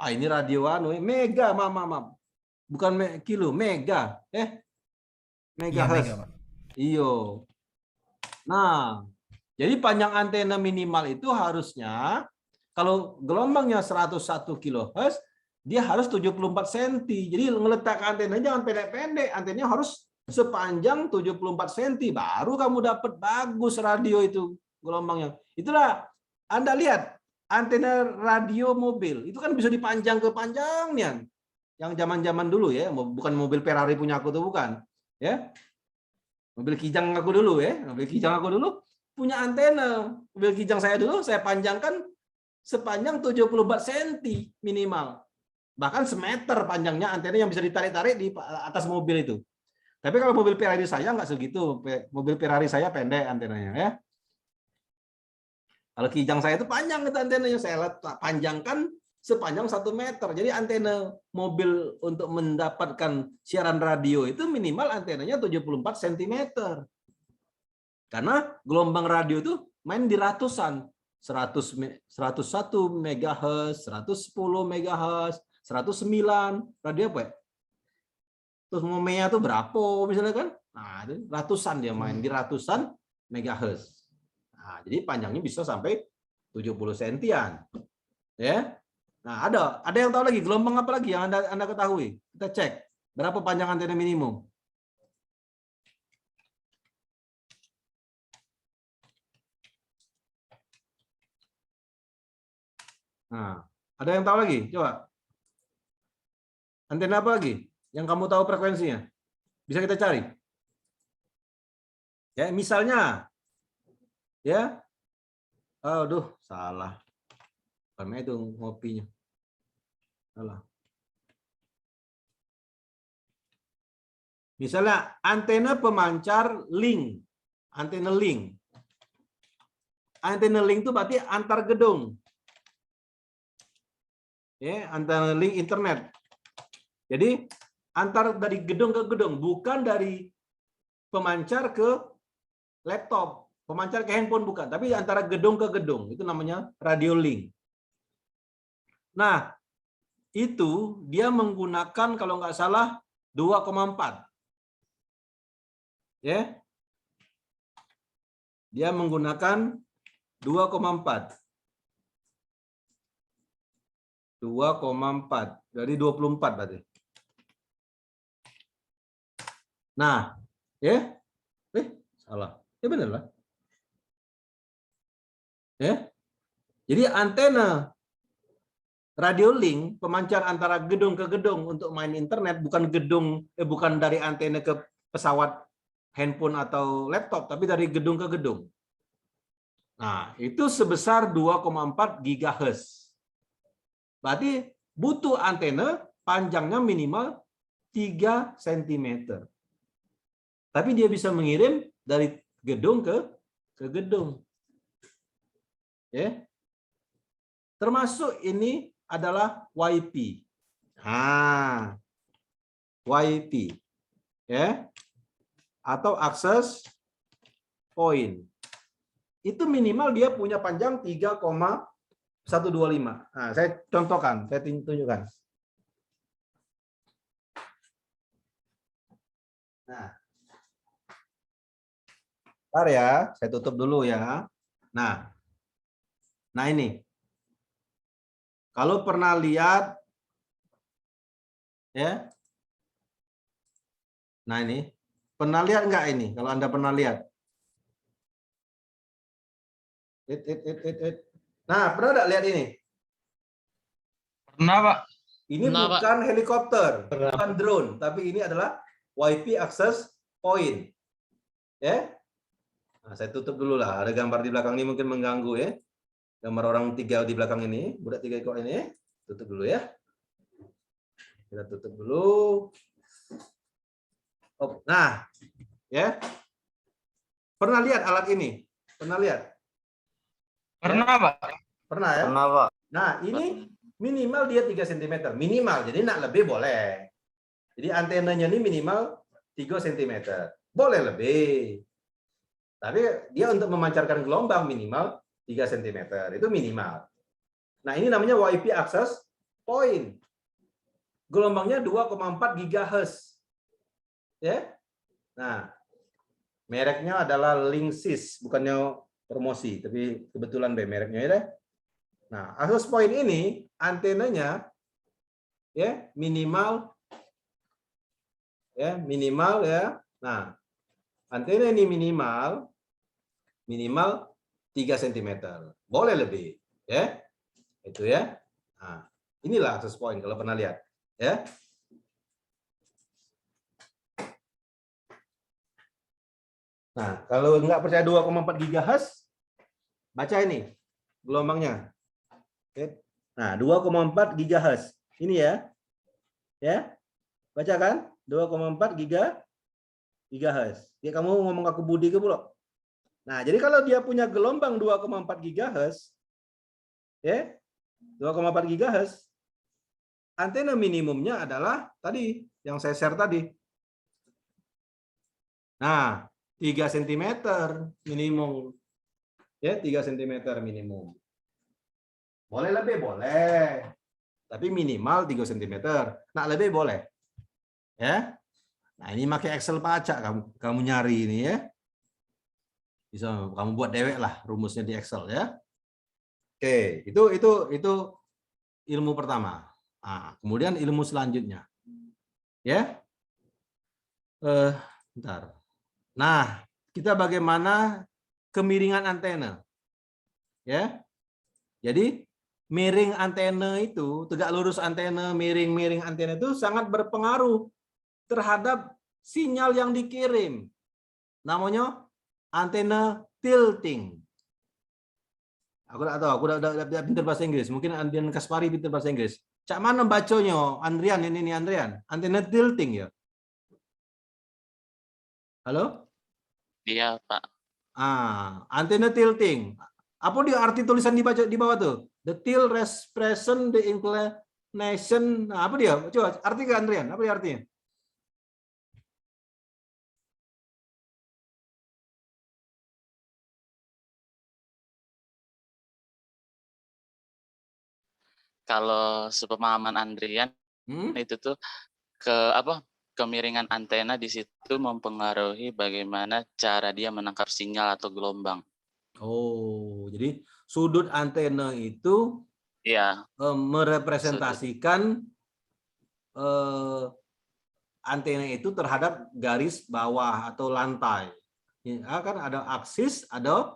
[SPEAKER 4] Ini radio mega, maaf. Bukan kilo, mega. Megahertz.
[SPEAKER 3] Iya, Pak.
[SPEAKER 4] Iyo. Nah, jadi panjang antena minimal itu harusnya kalau gelombangnya 101 kHz dia harus 74 cm. Jadi ngeletakkan antena jangan pendek-pendek, antenanya harus sepanjang 74 cm, baru kamu dapat bagus radio itu gelombangnya. Itulah Anda lihat antena radio mobil itu kan bisa dipanjang ke panjangnya. Yang zaman-zaman dulu ya, bukan mobil Ferrari punya aku tuh, bukan ya. Mobil Kijang aku dulu ya, mobil Kijang aku dulu punya antena. Mobil Kijang saya dulu saya panjangkan sepanjang 74 cm minimal. Bahkan semeter panjangnya antena yang bisa ditarik-tarik di atas mobil itu. Tapi kalau mobil Ferrari saya nggak segitu. Mobil Ferrari saya pendek antenanya ya. Kalau Kijang saya itu panjang itu antenanya, saya panjangkan sepanjang 1 meter. Jadi antena mobil untuk mendapatkan siaran radio itu minimal antenanya 74 cm. Karena gelombang radio itu main di ratusan. 101 MHz, 110 MHz, 109, radio apa ya? Terus ngomenya tuh berapa misalnya kan? Nah, itu ratusan dia main di ratusan megahertz. Nah, jadi panjangnya bisa sampai 70 sentian. Ya. Nah, ada yang tahu lagi gelombang apa lagi yang Anda ketahui? Kita cek berapa panjang antena minimum. Nah, ada yang tahu lagi? Coba. Antena apa lagi yang kamu tahu frekuensinya? Bisa kita cari. Ya, misalnya ya. Aduh, salah. Karena itu ngopinya. Salah. Misalnya antena pemancar link. Antena link. Antena link itu berarti antar gedung. Ya, antara link internet. Jadi antar dari gedung ke gedung, bukan dari pemancar ke laptop, pemancar ke handphone bukan, tapi antara gedung ke gedung. Itu namanya radio link. Nah, itu dia menggunakan kalau nggak salah 2,4. Ya. Dia menggunakan 2,4. 2,4 dari 24 berarti. Nah, ya, salah, ya benar lah. Ya, jadi antena radio link pemancar antara gedung ke gedung untuk main internet, bukan bukan dari antena ke pesawat, handphone atau laptop, tapi dari gedung ke gedung. Nah, itu sebesar 2,4 GHz. Berarti butuh antena panjangnya minimal 3 cm. Tapi dia bisa mengirim dari gedung ke gedung. Ya. Termasuk ini adalah WiFi. Nah, WiFi. Ya. Atau access point. Itu minimal dia punya panjang 3,125. Nah, saya contohkan, saya tunjukkan. Bentar ya, saya tutup dulu ya. Nah ini. Kalau pernah lihat, ya. Nah ini, pernah lihat nggak ini? Kalau Anda pernah lihat. Nah, pernah nggak lihat ini?
[SPEAKER 6] Pernah, Pak.
[SPEAKER 4] Ini bukan helikopter, bukan drone, tapi ini adalah WiFi access point. Ya. Nah, saya tutup dulu lah. Ada gambar di belakang ini mungkin mengganggu ya. Gambar orang 3 di belakang ini, budak 3 ekor ini. Tutup dulu ya. Kita tutup dulu. Oh, nah, ya. Pernah lihat alat ini? Pernah lihat?
[SPEAKER 6] Pernah, Pak.
[SPEAKER 4] Pernah ya?
[SPEAKER 2] Pernah, Pak.
[SPEAKER 4] Nah, ini minimal dia 3 cm. Minimal, jadi nak lebih boleh. Jadi antenanya ini minimal 3 cm. Boleh lebih. Tapi dia untuk memancarkan gelombang minimal 3 cm. Itu minimal. Nah, ini namanya WiFi access point. Gelombangnya 2,4 GHz. Ya. Nah, mereknya adalah Linksys, bukannya promosi, tapi kebetulan mereknya ya. Nah, access point ini antenanya ya, minimal ya. Nah, antena ini minimal 3 cm. Boleh lebih, ya. Itu ya. Nah, inilah akses point kalau pernah lihat, ya. Nah, kalau nggak percaya 2,4 GHz, baca ini gelombangnya. Oke. Nah, 2,4 GHz. Ini ya. Ya. Baca kan? 2,4 GHz. Ya, kamu ngomong ke Budi ke Bulog. Nah, jadi kalau dia punya gelombang 2,4 GHz, ya, 2,4 GHz, antena minimumnya adalah tadi yang saya share tadi. Nah, 3 cm minimum. Ya, 3 cm minimum. Boleh lebih, boleh. Tapi minimal 3 cm. Nah, lebih boleh. Ya. Nah, ini pakai Excel baca kamu nyari ini ya. Bisa kamu buat dewek lah rumusnya di Excel ya. Oke, itu ilmu pertama. Nah, kemudian ilmu selanjutnya. Ya. Bentar. Nah, kita bagaimana kemiringan antena. Ya. Jadi miring antena itu, tegak lurus antena, miring antena itu sangat berpengaruh terhadap sinyal yang dikirim. Namanya antena tilting. Aku tidak tahu, aku udah pintar bahasa Inggris. Mungkin Andrian Kaspari pintar bahasa Inggris. Cak mana bacanya? Andrian ini Andrian. Antena tilting ya. Halo?
[SPEAKER 8] Iya, Pak.
[SPEAKER 4] Antena tilting. Apa dia arti tulisan dibaca di bawah tuh? The tilt represent the inclination. Nah, apa dia? Coba arti ke Andrian. Apa dia artinya?
[SPEAKER 8] Kalau sepemahaman Andrian itu tuh kemiringan antena di situ mempengaruhi bagaimana cara dia menangkap sinyal atau gelombang.
[SPEAKER 4] Oh, jadi sudut antena itu
[SPEAKER 8] Iya.
[SPEAKER 4] Merepresentasikan antena itu terhadap garis bawah atau lantai. Ya, kan ada aksis, ada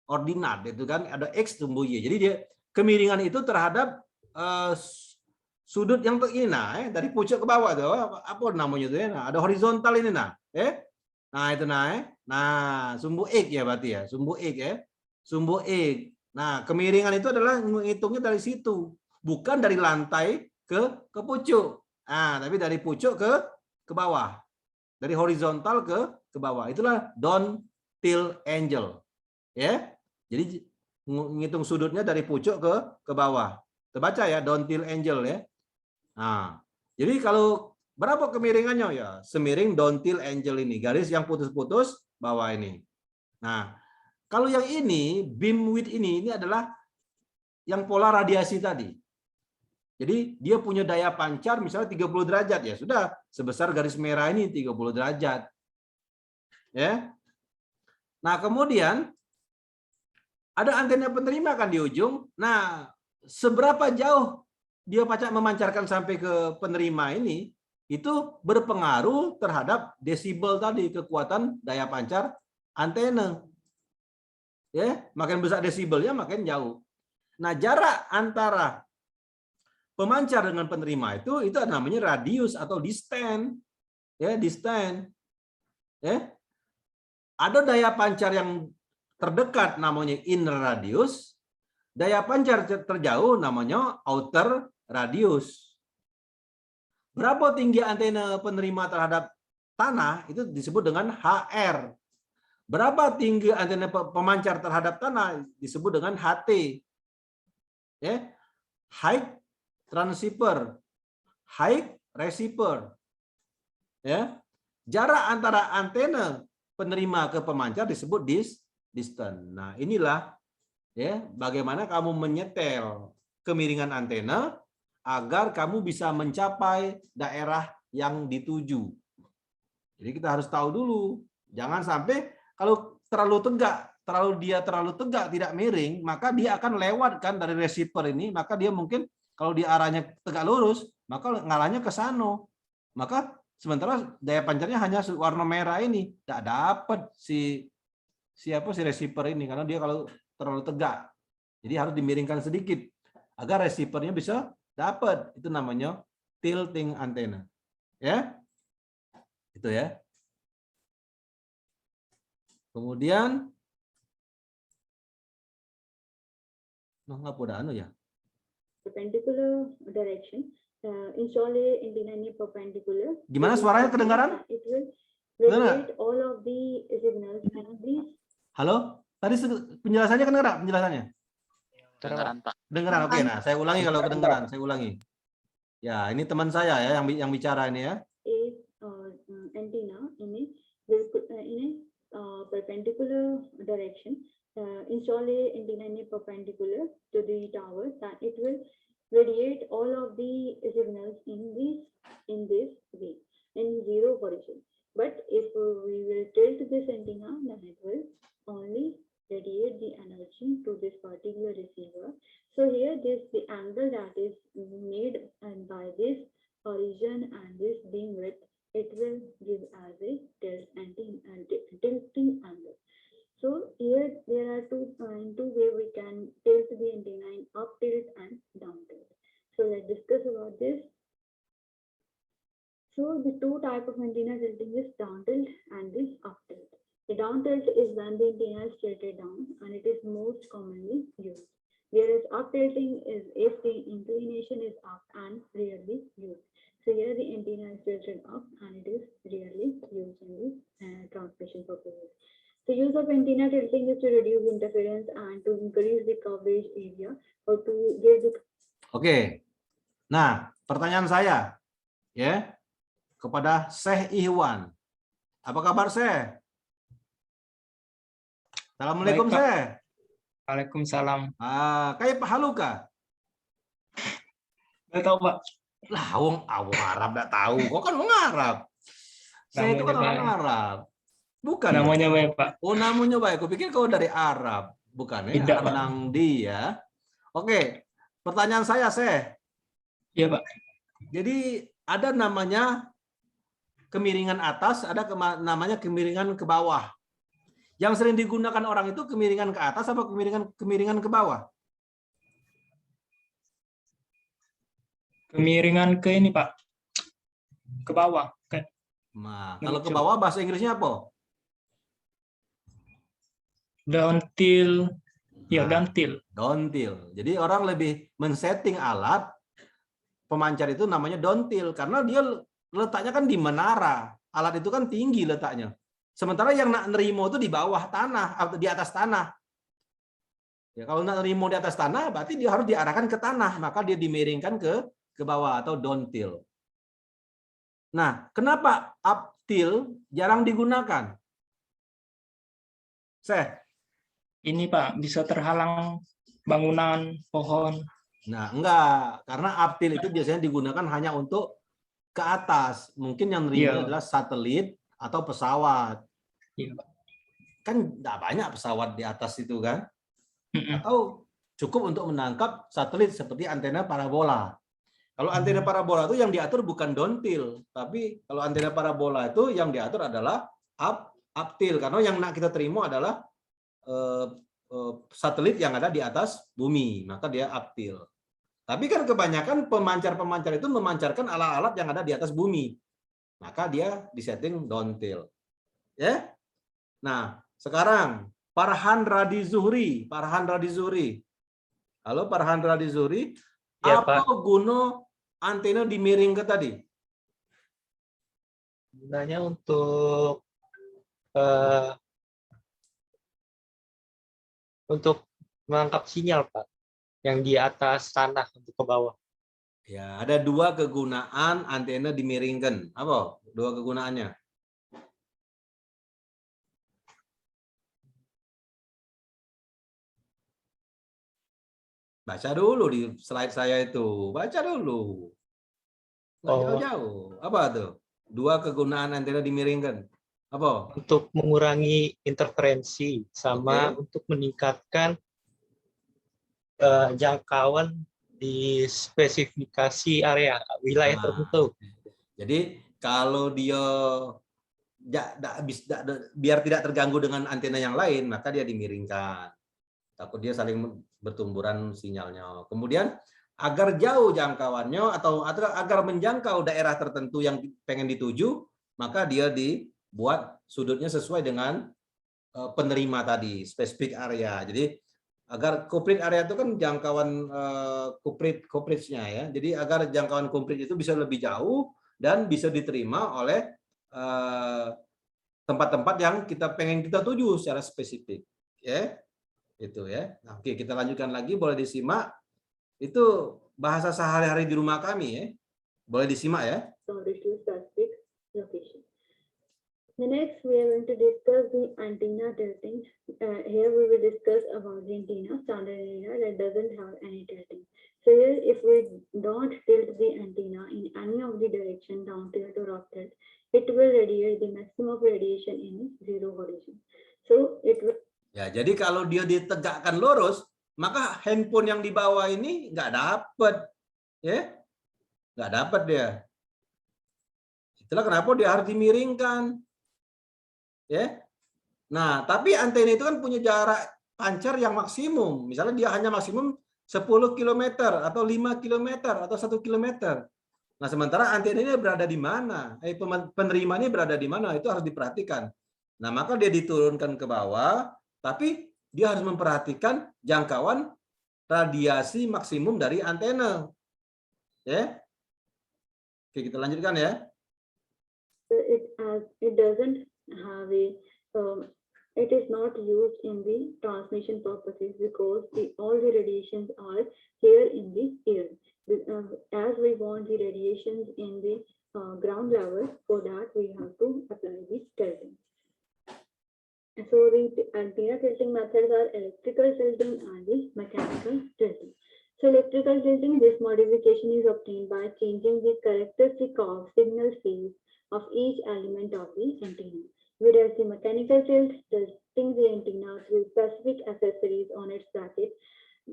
[SPEAKER 4] ordinat, itu kan ada X tumbuh Y. Jadi dia kemiringan itu terhadap sudut yang ini dari pucuk ke bawah tuh apa namanya tuh ya. Nah, ada horizontal ini nah itu nah sumbu X ya berarti ya, sumbu X ya, sumbu X. Nah, kemiringan itu adalah menghitungnya dari situ, bukan dari lantai ke pucuk. Nah, tapi dari pucuk ke bawah, dari horizontal ke bawah. Itulah down tilt angle ya. Jadi menghitung sudutnya dari pucuk ke bawah. Terbaca ya, down tilt angle ya. Nah, jadi kalau berapa kemiringannya ya? Semiring down tilt angle ini, garis yang putus-putus bawah ini. Nah, kalau yang ini beam width ini adalah yang pola radiasi tadi. Jadi dia punya daya pancar misalnya 30 derajat ya, sudah sebesar garis merah ini 30 derajat. Ya. Nah, kemudian ada antena penerima kan di ujung. Nah, seberapa jauh dia memancarkan sampai ke penerima ini, itu berpengaruh terhadap desibel tadi, kekuatan daya pancar antena. Ya, makin besar desibelnya makin jauh. Nah, jarak antara pemancar dengan penerima itu namanya radius atau distance. Ya, distance. Ya. Ada daya pancar yang terdekat namanya inner radius, daya pancar terjauh namanya outer radius. Berapa tinggi antena penerima terhadap tanah itu disebut dengan HR. Berapa tinggi antena pemancar terhadap tanah disebut dengan HT. Ya. Height transceiver, height receiver. Ya. Jarak antara antena penerima ke pemancar disebut distance. Nah, inilah ya bagaimana kamu menyetel kemiringan antena agar kamu bisa mencapai daerah yang dituju. Jadi kita harus tahu dulu, jangan sampai kalau terlalu tegak tidak miring, maka dia akan lewatkan dari receiver ini, maka dia mungkin kalau di arahnya tegak lurus, maka ngalahnya ke sono. Maka sementara daya pancarnya hanya warna merah ini, tidak dapat si receiver ini karena dia kalau terlalu tegak. Jadi harus dimiringkan sedikit agar receivernya bisa dapat. Itu namanya tilting antena. Ya. Itu ya. Kemudian nggak pada anu ya.
[SPEAKER 10] Perpendicular direction. Install a antenna in perpendicular.
[SPEAKER 4] Gimana suaranya kedengaran?
[SPEAKER 10] It will radiate all of the signals and these.
[SPEAKER 4] Halo? Tadi penjelasannya kedengaran? Penjelasannya?
[SPEAKER 8] Kedengaran, Pak.
[SPEAKER 4] Kedengaran. Oke, nah saya ulangi kalau kedengaran, saya ulangi. Ya, ini teman saya ya yang bicara ini ya.
[SPEAKER 10] Antenna ini will put in a perpendicular direction. Install a antenna in a perpendicular to the tower, that it will radiate all of the signals in this way in zero position. But if we will tilt this antenna, then it will only radiate the energy to this particular receiver. So here the angle that is made and by this origin and this beamwidth, it will give as a tilting angle. So here there are two ways we can tilt the antenna in up tilt and down tilt. So let's discuss about this. So the two type of antenna tilting is down tilt and the up tilt. The down tilt is when the antenna is tilted down and it is most commonly used. Whereas up tilting is if the inclination is up and rarely used. So here the antenna is tilted up and it is rarely used in the transmission purposes. The use of antenna tilting is to reduce interference and to increase the coverage area or to give the.
[SPEAKER 4] Oke. Nah, pertanyaan saya ya kepada Syekh Ihwan. Apa kabar, Syekh? Assalamualaikum,
[SPEAKER 6] Baik, Pak.
[SPEAKER 4] Syekh.
[SPEAKER 6] Waalaikumsalam.
[SPEAKER 4] Kayak Pak Haluka.
[SPEAKER 6] Nggak tahu, Pak.
[SPEAKER 4] Lah, wong Arab enggak tahu. Kok kan wong Arab? Saya itu kan
[SPEAKER 6] Namanya
[SPEAKER 4] orang
[SPEAKER 6] baik.
[SPEAKER 4] Arab. Bukan.
[SPEAKER 6] Namanya baik, Pak.
[SPEAKER 4] Oh, namanya baik. Aku pikir kau dari Arab. Bukan ya?
[SPEAKER 6] Tidak, Pak.
[SPEAKER 4] Nang dia. Oke. Pertanyaan saya, Syekh.
[SPEAKER 6] Iya, Pak.
[SPEAKER 4] Jadi ada namanya kemiringan atas, ada namanya kemiringan ke bawah. Yang sering digunakan orang itu kemiringan ke atas apa kemiringan ke bawah?
[SPEAKER 6] Kemiringan ke ini, Pak. Ke bawah.
[SPEAKER 4] Nah, kalau ke bawah bahasa Inggrisnya apa?
[SPEAKER 6] Downtil. Ya,
[SPEAKER 4] Nah,
[SPEAKER 6] downtil.
[SPEAKER 4] downtil. Jadi orang lebih men-setting alat pemancar itu namanya downtil karena dia letaknya kan di menara. Alat itu kan tinggi letaknya. Sementara yang nak nerimo itu di bawah tanah atau di atas tanah. Ya, kalau nak nerimo di atas tanah berarti dia harus diarahkan ke tanah, maka dia dimiringkan ke bawah atau downtil. Nah, kenapa uptil jarang digunakan?
[SPEAKER 6] Ini, Pak, bisa terhalang bangunan, pohon.
[SPEAKER 4] Nah, enggak, karena uptil itu biasanya digunakan hanya untuk ke atas. Mungkin yang nerima adalah satelit atau pesawat.
[SPEAKER 6] Iya, Pak.
[SPEAKER 4] Kan enggak banyak pesawat di atas itu kan? Atau cukup untuk menangkap satelit seperti antena parabola. Kalau antena parabola itu yang diatur bukan downtil, tapi kalau antena parabola itu yang diatur adalah uptil karena yang nak kita terima adalah satelit yang ada di atas bumi, maka dia uptil. Tapi kan kebanyakan pemancar-pemancar itu memancarkan alat-alat yang ada di atas bumi, maka dia disetting downtil. Ya. Nah, sekarang Farhan Radi Zuhri. Halo Farhan Radi Zuhri.
[SPEAKER 6] Ya,
[SPEAKER 4] Apa
[SPEAKER 6] Pak.
[SPEAKER 4] guna antena dimiring ke tadi?
[SPEAKER 6] Gunanya untuk mengangkat sinyal, Pak, yang di atas tanah untuk ke bawah.
[SPEAKER 4] Ya, ada dua kegunaan antena dimiringkan. Apa? Dua kegunaannya. Baca dulu di slide saya itu. Baca dulu. Nggak jauh-jauh. Apa tuh? Dua kegunaan antena dimiringkan. Apa?
[SPEAKER 6] Untuk mengurangi interferensi sama untuk meningkatkan jangkauan di spesifikasi area wilayah
[SPEAKER 4] Nah,
[SPEAKER 6] tertentu.
[SPEAKER 4] Jadi kalau dia biar tidak terganggu dengan antena yang lain, maka dia dimiringkan. Takut dia saling bertumburan sinyalnya. Kemudian agar jauh jangkauannya atau agar menjangkau daerah tertentu yang pengen dituju, maka dia dibuat sudutnya sesuai dengan penerima tadi, specific area. Jadi agar coverage area itu kan jangkauan coverage-nya ya. Jadi agar jangkauan coverage itu bisa lebih jauh dan bisa diterima oleh tempat-tempat yang kita tuju secara spesifik. Ya, itu ya. Nah, oke, kita lanjutkan lagi. Boleh disimak. Itu bahasa sehari-hari di rumah kami ya. Boleh disimak ya.
[SPEAKER 10] Coverage to specific location. The next, we are going to discuss the antenna tilting. Here we will discuss about the antenna, standard antenna that doesn't have any tilting. So here, if we don't tilt the antenna in any of the direction, down tilt or up tilt, it will radiate the maximum radiation in zero horizon. So it will.
[SPEAKER 4] Ya, jadi kalau dia ditegakkan lurus, maka handphone yang di bawah ini nggak dapat, ya, nggak dapat dia. Itulah kenapa dia harus dimiringkan. Ya. Nah, tapi antena itu kan punya jarak pancar yang maksimum. Misalnya dia hanya maksimum 10 km atau 5 km atau 1 km. Nah, sementara antena ini berada di mana? Penerima ini berada di mana? Itu harus diperhatikan. Nah, maka dia diturunkan ke bawah, tapi dia harus memperhatikan jangkauan radiasi maksimum dari antena. Ya. Oke, kita lanjutkan ya.
[SPEAKER 10] It doesn't have a it is not used in the transmission purposes because all the radiations are here in the air. As we want the radiations in the ground level, for that we have to apply the tilting. So the antenna tilting methods are electrical tilting and the mechanical tilting. So electrical tilting, this modification is obtained by changing the characteristic of signal phase of each element of the antenna. Whereas the mechanical tilt tilting the antenna through specific accessories on its bracket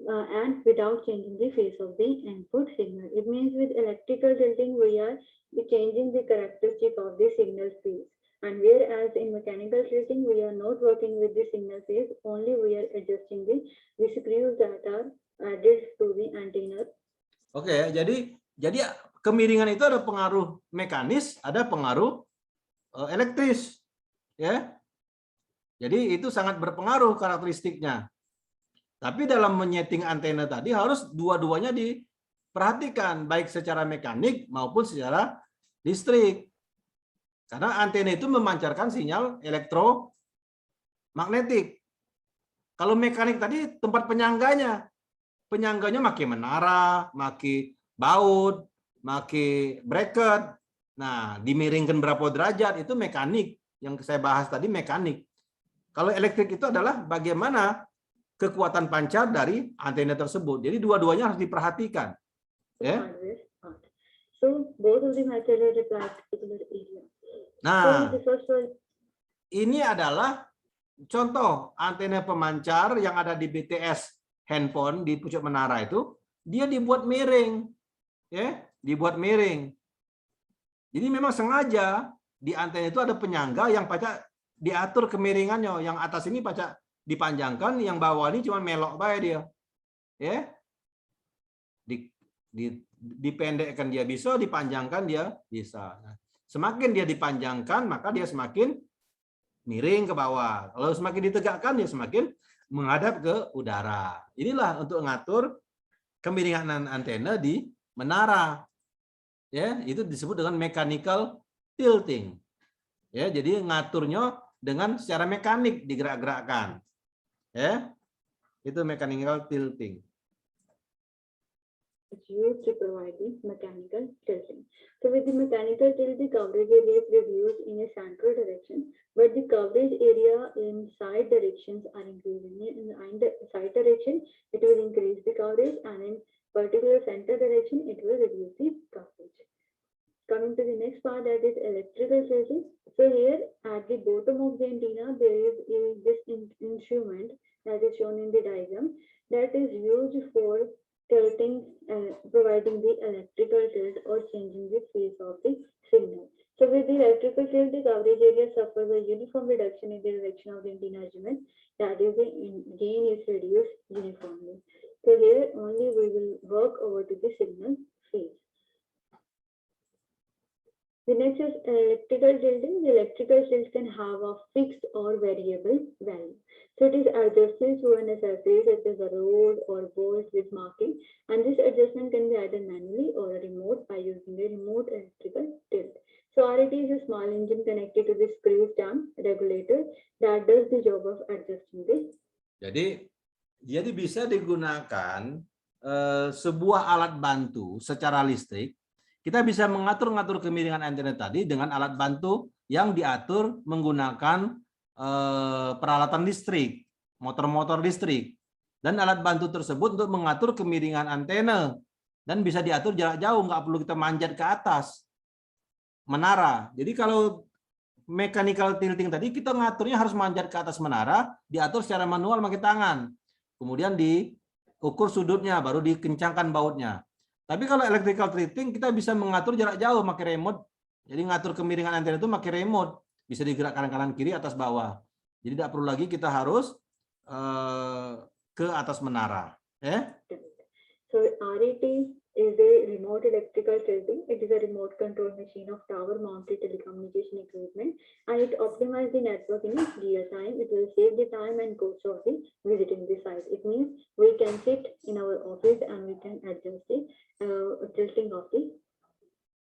[SPEAKER 10] and without changing the phase of the input signal. It means with electrical tilting, we are changing the characteristic of the signal phase. And whereas in mechanical tilting, we are not working with the signal phase, only we are adjusting the screws that are added to the antenna.
[SPEAKER 4] Oke, jadi kemiringan itu ada pengaruh mekanis, ada pengaruh elektris. Ya, jadi itu sangat berpengaruh karakteristiknya. Tapi dalam menyeting antena tadi harus dua-duanya diperhatikan, baik secara mekanik maupun secara listrik. Karena antena itu memancarkan sinyal elektromagnetik. Kalau mekanik tadi tempat penyangganya makin menara, makin baut, makin bracket. Nah, dimiringkan berapa derajat itu mekanik. Yang saya bahas tadi mekanik. Kalau elektrik itu adalah bagaimana kekuatan pancar dari antena tersebut. Jadi dua-duanya harus diperhatikan. Ya.
[SPEAKER 10] So both of the methods are applied to particular area.
[SPEAKER 4] Nah, ini adalah contoh antena pemancar yang ada di BTS handphone di pucuk menara itu, dia dibuat miring. Ya, dibuat miring. Jadi memang sengaja di antena itu ada penyangga yang pacak diatur kemiringannya, yang atas ini pacak dipanjangkan, yang bawah ini cuma melok bae dia. Ya. Dipendekkan dia bisa, dipanjangkan dia bisa. Nah, semakin dia dipanjangkan, maka dia semakin miring ke bawah. Kalau semakin ditegakkan, dia semakin menghadap ke udara. Inilah untuk mengatur kemiringan antena di menara. Ya, itu disebut dengan mechanical tilting. Ya, jadi ngaturnya dengan secara mekanik digerak-gerakkan. Ya. Itu mechanical tilting.
[SPEAKER 10] It's used to provide the mechanical tilting. So with the mechanical tilt, the coverage area is reduced in a central direction, but the coverage area in side directions are increasing. In the side direction, it will increase the coverage, and in particular center direction, it will reduce the coverage. Coming to the next part, that is electrical tilting. So here at the bottom of the antenna, there is this instrument that is shown in the diagram that is used for tilting providing the electrical tilt or changing the phase of the signal. So with the electrical tilt, the coverage area suffers a uniform reduction in the direction of the antenna argument. That is, the gain is reduced uniformly. So here only we will work over to the signal phase. The next is electrical tilting. The electrical tilt can have a fixed or variable value. So it is adjusted through an accessory such as a rod or bolt with marking, and this adjustment can be either manually or a remote by using a remote electrical tilt. So RET is a small engine connected to the screw stem regulator that does the job of adjusting this.
[SPEAKER 4] Jadi bisa digunakan sebuah alat bantu secara listrik. Kita bisa mengatur-ngatur kemiringan antena tadi dengan alat bantu yang diatur menggunakan peralatan listrik, motor-motor listrik. Dan alat bantu tersebut untuk mengatur kemiringan antena. Dan bisa diatur jarak jauh, nggak perlu kita manjat ke atas menara. Jadi kalau mechanical tilting tadi, kita ngaturnya harus manjat ke atas menara, diatur secara manual pakai tangan. Kemudian diukur sudutnya, baru dikencangkan bautnya. Tapi kalau electrical tilting kita bisa mengatur jarak jauh pakai remote. Jadi ngatur kemiringan antena itu pakai remote, bisa digerakkan kanan kiri atas bawah. Jadi tidak perlu lagi kita harus ke atas menara.
[SPEAKER 10] So RET is a remote electrical tilting. It is a remote control machine of tower mounted telecommunication equipment, and it optimizes the network in real time. It will save the time and cost of the visiting the site. It means we can sit in our office and we can adjust the tilting of the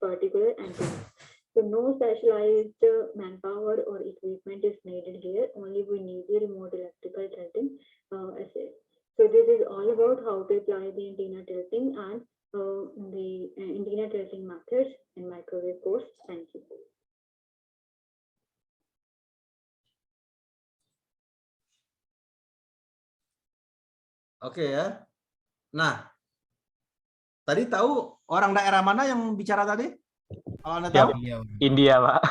[SPEAKER 10] particular antenna. So no specialized manpower or equipment is needed here. Only we need the remote electrical tilting assist. So this is all about how to apply the antenna tilting and the antenna tilting methods in microwave course. Thank you.
[SPEAKER 4] Oke ya. Nah, tadi tahu orang daerah mana yang bicara tadi? Kalau Anda tahu?
[SPEAKER 9] India, Pak.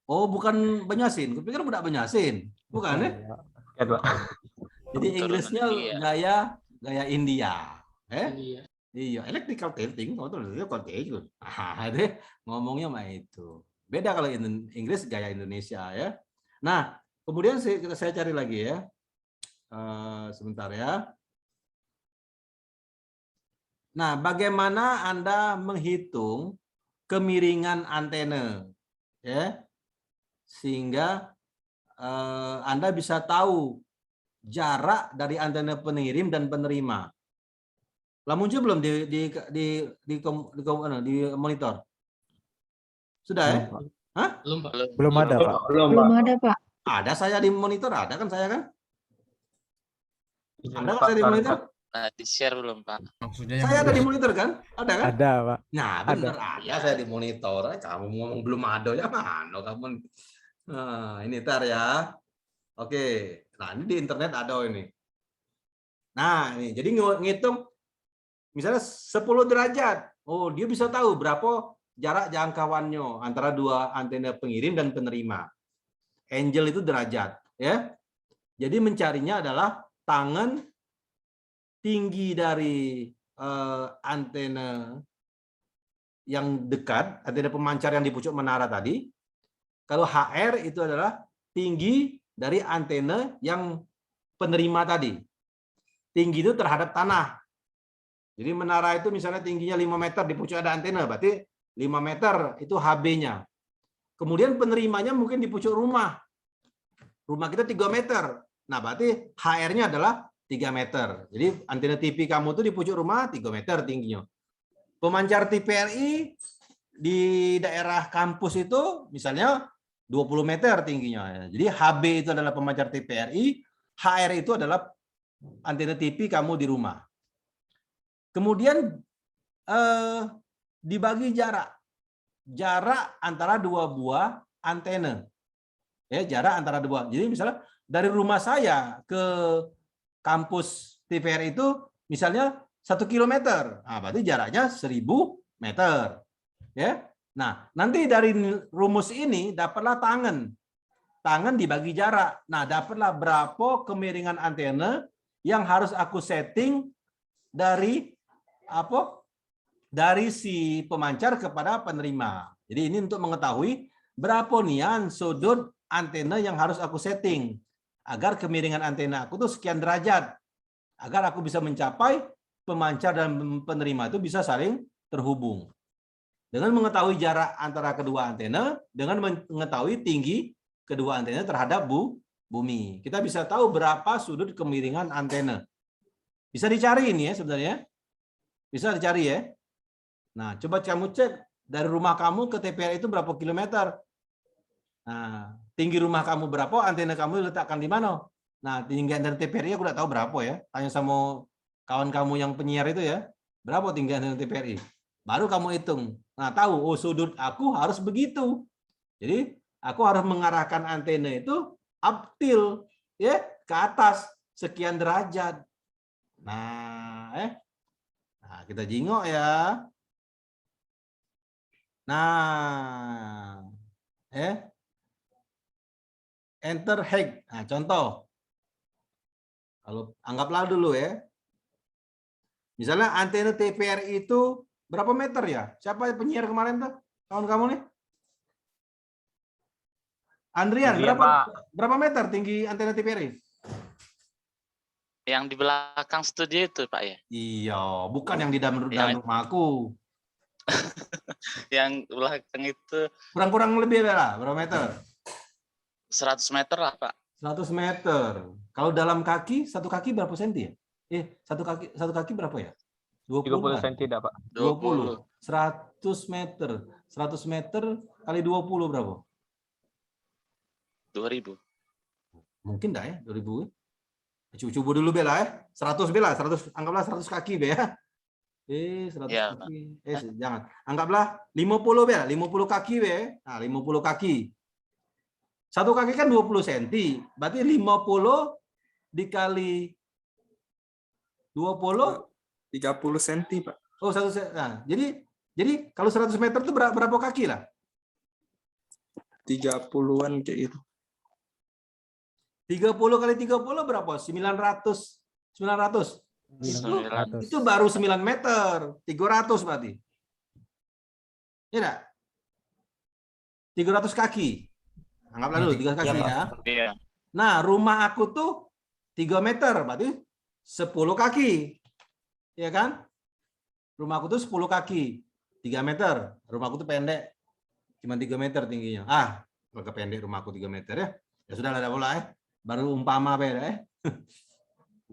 [SPEAKER 4] Oh, bukan Banyasin. Kupikir budak Banyasin. Bukan ya?
[SPEAKER 9] Ya, Pak.
[SPEAKER 4] Jadi Inggrisnya gaya India. Iya, electrical tilting. Ngomongnya mah itu. Beda kalau Inggris gaya Indonesia ya. Nah, kemudian saya cari lagi ya. Sebentar ya. Nah, bagaimana Anda menghitung kemiringan antena, ya, sehingga Anda bisa tahu jarak dari antena pengirim dan penerima. Lah muncul belum di monitor? Sudah ya? Hah?
[SPEAKER 2] Belum ada, Pak.
[SPEAKER 1] Belum ada, Pak.
[SPEAKER 4] Ada saya di monitor, ada kan saya kan? Ada kan saya di monitor?
[SPEAKER 8] Nah, di-share belum, Pak?
[SPEAKER 4] Saya ada di monitor kan? Ada kan?
[SPEAKER 2] Ada, Pak.
[SPEAKER 4] Nah, benar ada saya di monitor. Kamu ngomong belum ada ya mana kamu? Nah, ini tar ya. Oke. Nah, ini di internet ada ini. Nah, ini jadi ngitung misalnya 10 derajat. Oh, dia bisa tahu berapa jarak jangkauannya antara dua antena pengirim dan penerima. Angle itu derajat, ya. Jadi mencarinya adalah tangan tinggi dari antena yang dekat, antena pemancar yang di pucuk menara tadi. Kalau HR itu adalah tinggi dari antena yang penerima tadi. Tinggi itu terhadap tanah. Jadi menara itu misalnya tingginya 5 meter, di pucuk ada antena, berarti 5 meter itu HB-nya. Kemudian penerimanya mungkin di pucuk rumah. Rumah kita 3 meter. Nah, berarti HR-nya adalah 3 meter. Jadi antena TV kamu tuh di pucuk rumah 3 meter tingginya. Pemancar TVRI di daerah kampus itu misalnya 20 meter tingginya. Jadi HB itu adalah pemancar TVRI, HR itu adalah antena TV kamu di rumah. Kemudian dibagi jarak. Jarak antara dua buah antena. Ya, jarak antara dua. Jadi misalnya dari rumah saya ke kampus TVRI itu misalnya 1 kilometer. Nah, berarti jaraknya 1000 meter. Ya. Nah, nanti dari rumus ini dapatlah tangan. Tangan dibagi jarak. Nah, dapatlah berapa kemiringan antena yang harus aku setting dari apa? Dari si pemancar kepada penerima. Jadi ini untuk mengetahui berapa nian sudut antena yang harus aku setting agar kemiringan antena aku tuh sekian derajat, agar aku bisa mencapai pemancar dan penerima itu bisa saling terhubung. Dengan mengetahui jarak antara kedua antena, dengan mengetahui tinggi kedua antena terhadap bumi, kita bisa tahu berapa sudut kemiringan antena. Bisa dicari ini ya sebenarnya. Bisa dicari ya. Nah, coba kamu cek dari rumah kamu ke TPRI itu berapa kilometer. Nah, tinggi rumah kamu berapa, antena kamu diletakkan di mana. Nah, tinggi antena TPRI aku udah tahu berapa ya. Tanya sama kawan kamu yang penyiar itu ya. Berapa tinggi antena TPRI? Baru kamu hitung. Nah, tahu, oh sudut aku harus begitu. Jadi, aku harus mengarahkan antena itu uptil ya, ke atas sekian derajat. Nah, kita jingok ya. Nah, enter height. Nah, contoh. Kalau anggaplah dulu ya. Misalnya antena TPRI itu berapa meter ya? Siapa penyiar kemarin tuh? Kawan kamu nih? Andrian,
[SPEAKER 8] Iya,
[SPEAKER 4] berapa meter tinggi antena TPRI?
[SPEAKER 8] Yang di belakang studio itu, Pak ya?
[SPEAKER 4] Iya, bukan yang di dalam rumahku.
[SPEAKER 8] Yang belakang itu
[SPEAKER 4] Kurang-kurang lebih lah, berapa meter?
[SPEAKER 8] 100 meter lah, Pak.
[SPEAKER 4] 100 meter. Kalau dalam kaki, satu kaki berapa senti ya? Satu kaki berapa ya?
[SPEAKER 9] 30 cm dah, Pak.
[SPEAKER 4] 20. 100 meter. 100 meter kali 20 berapa?
[SPEAKER 8] 2000.
[SPEAKER 4] Mungkin dah ya, 2000. Coba dulu bela ya. 100 bela, 100 anggaplah 100 kaki be ya. 100
[SPEAKER 8] Ya,
[SPEAKER 4] kaki. Jangan. Anggaplah 50 bela, 50 kaki be. Nah, 50 kaki. Satu kaki kan 20 cm. Berarti 50 dikali 20
[SPEAKER 2] 30 cm, Pak.
[SPEAKER 4] Oh, 1 cm. Nah, jadi kalau 100 meter itu berapa kaki lah?
[SPEAKER 2] 30-an kayak gitu.
[SPEAKER 4] 30 kali 30 berapa? 900. 900. Itu baru 9 meter. 300 berarti. Iya enggak? 300 kaki. Anggaplah dulu 300 kaki ya.
[SPEAKER 8] Iya.
[SPEAKER 4] Nah, rumah aku tuh 3 meter, berarti 10 kaki. Ya kan? Rumah aku tuh 10 kaki. 3 meter. Rumah aku tuh pendek. Cuma 3 meter tingginya. Agak pendek rumahku 3 meter ya. Ya sudah lah, bola ya. Baru umpama beda ya.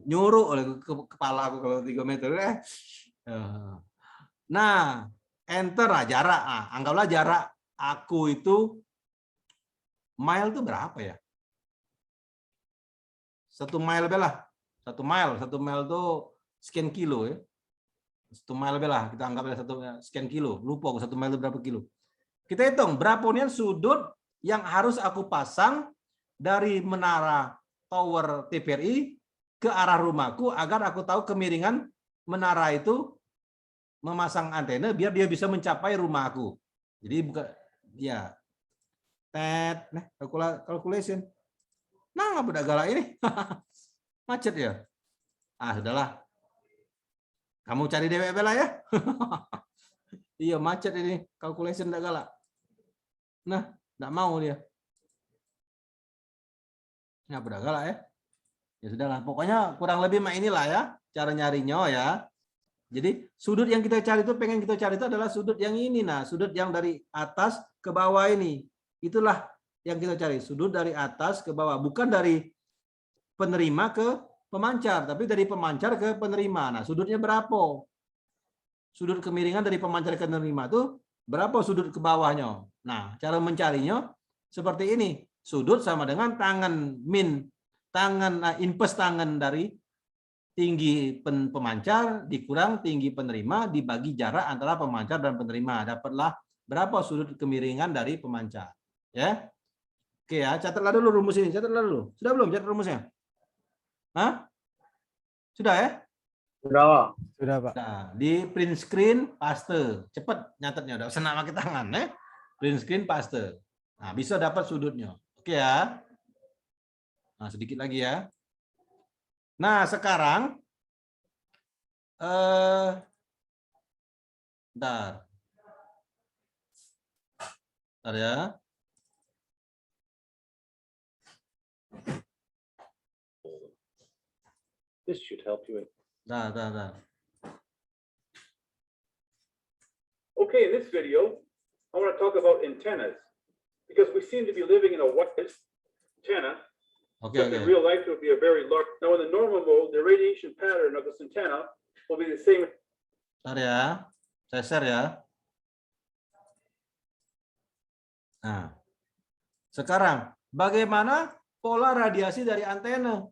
[SPEAKER 4] Nyuruh oleh kepala aku kalau 3 meter ya. Nah, enter lah jarak. Anggaplah jarak aku itu mile itu berapa ya? 1 mile belah. 1 mile itu sekian kilo ya. 1 mile belah, kita anggap sekian kilo. Lupa aku 1 mile itu berapa kilo. Kita hitung berapa nih sudut yang harus aku pasang dari menara tower TPRI ke arah rumahku agar aku tahu kemiringan menara itu memasang antena biar dia bisa mencapai rumahku. Jadi bukan ya calculation. Nah, budak galak ini. Macet ya. Sudahlah. Kamu cari DWB lah ya. Iya, macet ini. Calculation enggak galak. Nah, enggak mau dia. Nah, budak galak ya. Ya sudahlah. Pokoknya kurang lebih inilah ya cara nyarinya ya. Jadi sudut yang kita cari itu adalah sudut yang ini. Nah, sudut yang dari atas ke bawah ini. Itulah yang kita cari. Sudut dari atas ke bawah. Bukan dari penerima ke pemancar, tapi dari pemancar ke penerima. Nah, sudutnya berapa? Sudut kemiringan dari pemancar ke penerima itu berapa sudut ke bawahnya? Nah, cara mencarinya seperti ini. Sudut sama dengan tangan input tangan dari tinggi pemancar dikurang tinggi penerima dibagi jarak antara pemancar dan penerima. Dapatlah berapa sudut kemiringan dari pemancar. Ya. Oke ya, catatlah dulu rumus ini. Catatlah dulu. Sudah belum catat rumusnya? Hah? Sudah ya?
[SPEAKER 9] Sudah, Pak.
[SPEAKER 4] Nah, di print screen paste. Cepat nyatetnya, udah senang pakai tangan ya. Print screen paste. Nah, bisa dapat sudutnya. Oke ya. Nah, sedikit lagi ya. Nah, sekarang Bentar. Bentar ya.
[SPEAKER 11] This should help you.
[SPEAKER 4] Bentar.
[SPEAKER 11] Okay, in this video, I want to talk about antennas because we seem to be living in a wireless antenna.
[SPEAKER 4] Oke,
[SPEAKER 11] Except in real life, it would be a very large. Now, in the normal mode, the radiation pattern of this antenna will be the same.
[SPEAKER 4] Bentar ya. Saya share ya. Nah, sekarang bagaimana pola radiasi dari antena?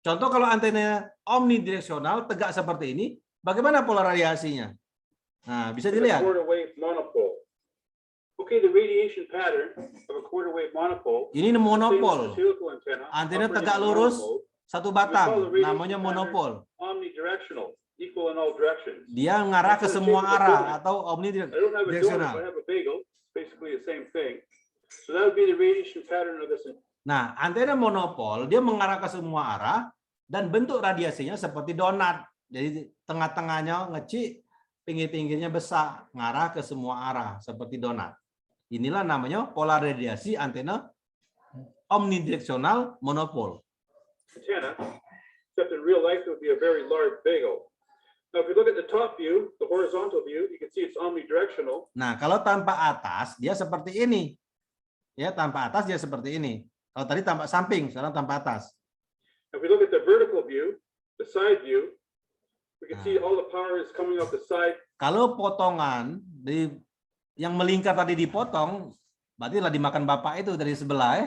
[SPEAKER 4] Contoh kalau antenanya omnidireksional tegak seperti ini, bagaimana pola radiasinya? Nah, bisa dilihat.
[SPEAKER 11] Quarter wave monopole. Okay, the radiation pattern of a quarter wave monopole.
[SPEAKER 4] Ini monopol. Antena tegak lurus, satu batang, namanya monopol.
[SPEAKER 11] Omnidirectional, equal in all directions.
[SPEAKER 4] Dia mengarah ke semua arah atau omnidireksional.
[SPEAKER 11] Basically the same thing. So that would be the radiation pattern of this.
[SPEAKER 4] Nah, antena monopol dia mengarah ke semua arah dan bentuk radiasinya seperti donat. Jadi tengah-tengahnya ngecik, pinggir-pinggirnya besar, mengarah ke semua arah seperti donat. Inilah namanya pola radiasi antena omnidireksional monopol.
[SPEAKER 11] Antenna, except in real life it would be a very large bagel. Now, if you look at the top view, the horizontal view, you can see it's omnidirectional.
[SPEAKER 4] Nah, kalau tanpa atas, dia seperti ini. Ya, tanpa atas dia seperti ini. Kalau tadi tampak samping, sekarang tanpa atas.
[SPEAKER 11] If we look at the vertical view, the side view, we can see all the power is coming off the side.
[SPEAKER 4] Kalau potongan yang melingkar tadi dipotong, berarti lah dimakan bapak itu dari sebelah ya.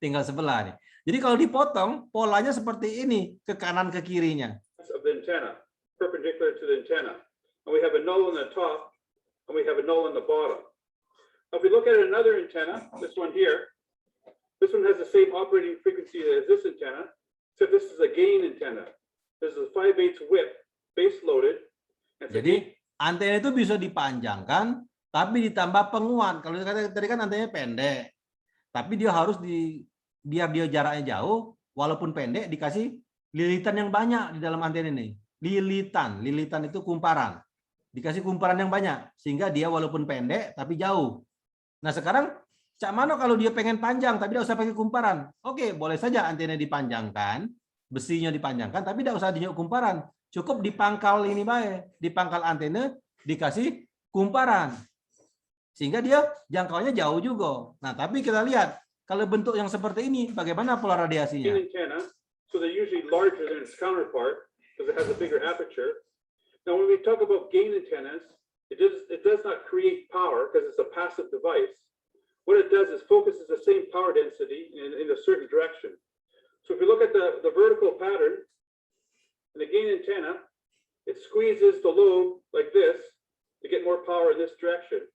[SPEAKER 4] Tinggal sebelah nih. Jadi kalau dipotong, polanya seperti ini, ke kanan ke kirinya.
[SPEAKER 11] Of the antenna, perpendicular to the antenna. And we have a null on the top, and we have a null on the bottom. Now, if we look at another antenna, this one here, this one has the same operating frequency as this antenna, except this is a gain antenna. This is a 5/8 width, base loaded.
[SPEAKER 4] Jadi antena itu bisa dipanjangkan, tapi ditambah penguat. Kalau tadi kan antenanya pendek, tapi dia harus biar dia jaraknya jauh, walaupun pendek dikasih lilitan yang banyak di dalam antena ini. Lilitan itu kumparan. Dikasih kumparan yang banyak sehingga dia walaupun pendek tapi jauh. Nah, sekarang cak mano kalau dia pengen panjang tapi tidak usah pakai kumparan. Oke, boleh saja antena dipanjangkan, besinya dipanjangkan tapi tidak usah dinyok kumparan. Cukup dipangkal ini baik, dipangkal antena dikasih kumparan. Sehingga dia jangkauannya jauh juga. Nah, tapi kita lihat kalau bentuk yang seperti ini bagaimana pola radiasinya?
[SPEAKER 11] So they're usually larger than its counterpart because it has a bigger aperture. Now, when we talk about gain antennas, it does not create power because it's a passive device. What it does is focuses the same power density in a certain direction. So if you look at the vertical pattern in the gain antenna, it squeezes the lobe like this to get more power in this direction.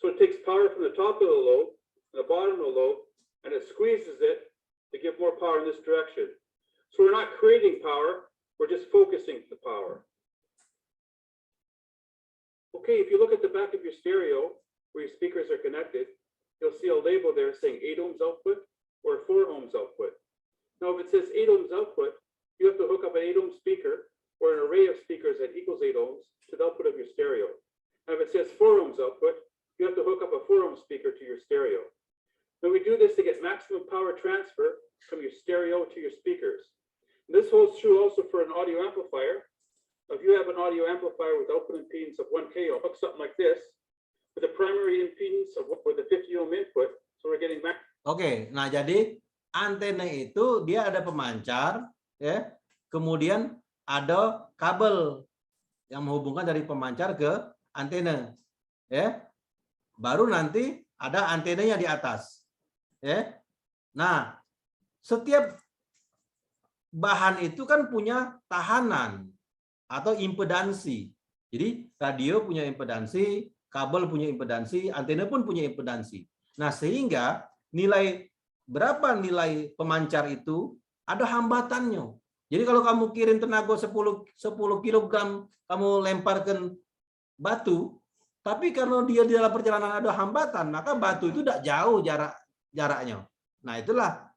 [SPEAKER 11] So it takes power from the top of the lobe, the bottom of the lobe, and it squeezes it to give more power in this direction. So we're not creating power, we're just focusing the power. Okay, if you look at the back of your stereo, where your speakers are connected, you'll see a label there saying 8 ohms output or 4 ohms output. Now, if it says 8 ohms output, you have to hook up an 8 ohm speaker or an array of speakers that equals 8 ohms to the output of your stereo. Now, if it says 4 ohms output, you have to hook up a 4 ohm speaker to your stereo. Now, we do this to get maximum power transfer from your stereo to your speakers. And this holds true also for an audio amplifier. If you have an audio amplifier with output impedance of 1K ohm, look something like this, with a primary impedance of with a 50 ohm input, so we're getting back. Oke,
[SPEAKER 4] nah jadi antena itu dia ada pemancar, ya, kemudian ada kabel yang menghubungkan dari pemancar ke antena, ya, baru nanti ada antenanya di atas, ya. Nah, setiap bahan itu kan punya tahanan atau impedansi. Jadi radio punya impedansi, kabel punya impedansi, antena pun punya impedansi. Nah, sehingga berapa nilai pemancar itu ada hambatannya. Jadi kalau kamu kirim tenaga 10 kg kamu lemparkan batu, tapi karena dia di dalam perjalanan ada hambatan, maka batu itu tidak jauh jaraknya. Nah, itulah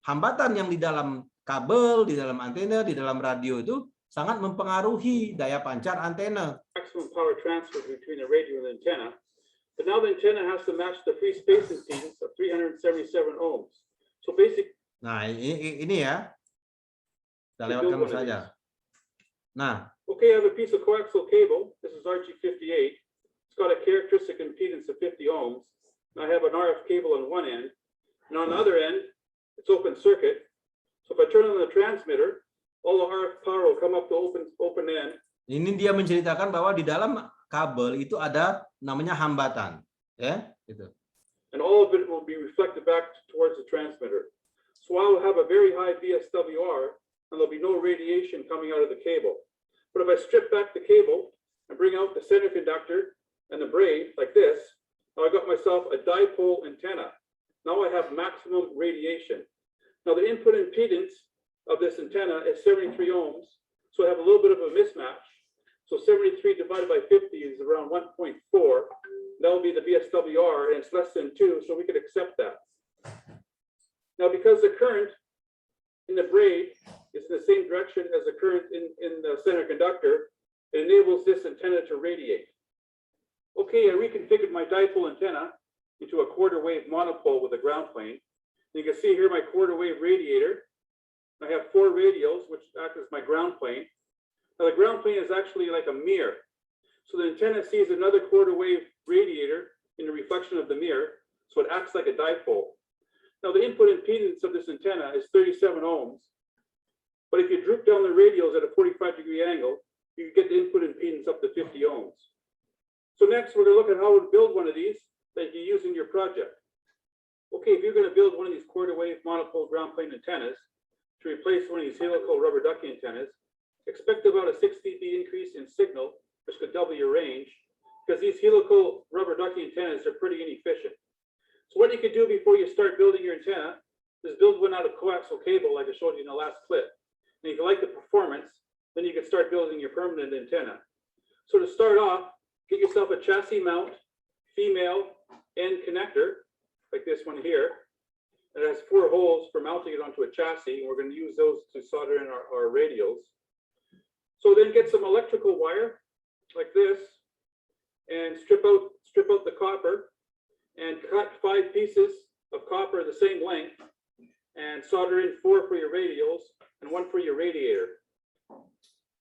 [SPEAKER 4] hambatan yang di dalam kabel, di dalam antena, di dalam radio itu sangat mempengaruhi daya pancar antena.
[SPEAKER 11] Maximum power transfer between the radio and the antenna. But now the antenna has to match the free space impedance of 377 ohms. So basic.
[SPEAKER 4] Nah, ini ya. Kita lewatkan saja. Nah,
[SPEAKER 11] okay, I have a piece of coaxial cable. This is RG58. It's got a characteristic impedance of 50 ohms. And I have an RF cable on one end, and on the other end, it's open circuit. So if I turn on the transmitter, all the RF power will come up to open end.
[SPEAKER 4] Ini dia menceritakan bahwa di dalam kabel itu ada namanya hambatan, ya, gitu.
[SPEAKER 11] And all of it will be reflected back towards the transmitter. So I will have a very high VSWR, and there'll be no radiation coming out of the cable. But if I strip back the cable and bring out the center conductor and the braid like this, now I got myself a dipole antenna. Now I have maximum radiation. Now the input impedance of this antenna is 73 ohms, so I have a little bit of a mismatch. So 73 divided by 50 is around 1.4. That will be the VSWR, and it's less than 2, so we could accept that. Now, because the current in the braid is in the same direction as the current in the center conductor, it enables this antenna to radiate. Okay, I reconfigured my dipole antenna into a quarter wave monopole with a ground plane. And you can see here my quarter wave radiator. I have 4 radials, which act as my ground plane. Now the ground plane is actually like a mirror. So the antenna sees another quarter wave radiator in the reflection of the mirror, so it acts like a dipole. Now the input impedance of this antenna is 37 ohms. But if you droop down the radials at a 45-degree angle, you can get the input impedance up to 50 ohms. So next, we're going to look at how to build one of these that you use in your project. Okay, if you're going to build one of these quarter wave monopole ground plane antennas to replace one of these helical rubber ducky antennas, expect about a 6 dB increase in signal, which could double your range, because these helical rubber ducky antennas are pretty inefficient. So what you could do before you start building your antenna is build one out of coaxial cable, like I showed you in the last clip. And if you like the performance, then you can start building your permanent antenna. So to start off, get yourself a chassis mount, female end connector, like this one here. It has 4 holes for mounting it onto a chassis, and we're going to use those to solder in our radials. So then get some electrical wire, like this, and strip out the copper, and cut 5 pieces of copper the same length, and solder in 4 for your radials and 1 for your radiator.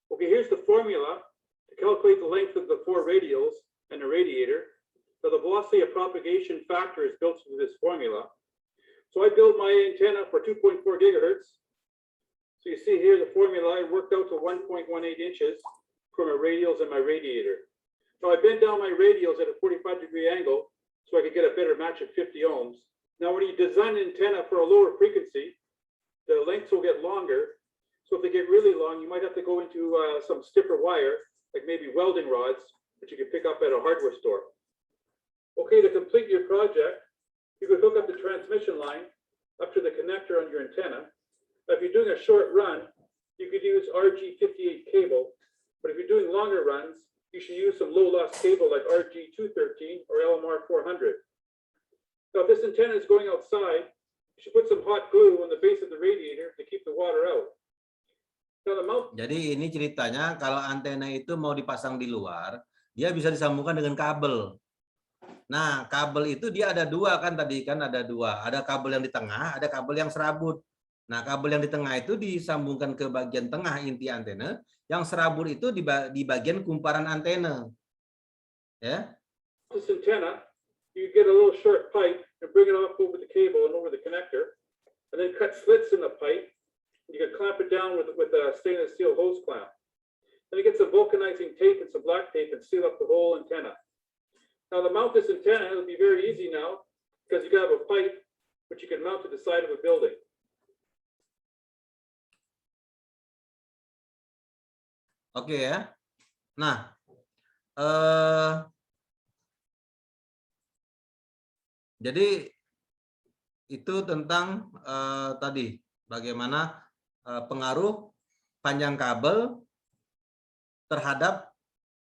[SPEAKER 11] Okay, here's the formula to calculate the length of the 4 radials and the radiator. So the velocity of propagation factor is built into this formula. So I built my antenna for 2.4 gigahertz. So you see here the formula, I worked out to 1.18 inches for my radials and my radiator. Now I bend down my radials at a 45-degree angle so I could get a better match at 50 ohms. Now when you design an antenna for a lower frequency, the lengths will get longer. So if they get really long, you might have to go into some stiffer wire, like maybe welding rods, which you can pick up at a hardware store. Okay, to complete your project, you could hook up the transmission line up to the connector on your antenna. Now, if you're doing a short run, you could use RG58 cable, but if you're doing longer runs, you should use some low-loss cable like RG213 or LMR 400. Now, if this antenna is going outside, you should put some hot glue on the base of the radiator to keep the water out. Now, the mount. Jadi ini ceritanya kalau antena itu mau dipasang di luar, dia bisa disambungkan dengan kabel. Nah, kabel itu dia ada 2 kan tadi kan ada 2. Ada kabel yang di tengah, ada kabel yang serabut. Nah, kabel yang di tengah itu disambungkan ke bagian tengah inti antena, yang serabut itu di bagian kumparan antena. Ya. This antenna, you get a little short pipe and bring it up over the cable and over the connector, and then cut slits in the pipe. You can clamp it down with a stainless steel hose clamp. Then you get some vulcanizing tape and some black tape and seal up the whole antenna. Now to mount this antenna, it'll be very easy now because you have a pipe which you can mount to the side of a building. Oke ya. Nah, jadi itu tentang tadi bagaimana pengaruh panjang kabel terhadap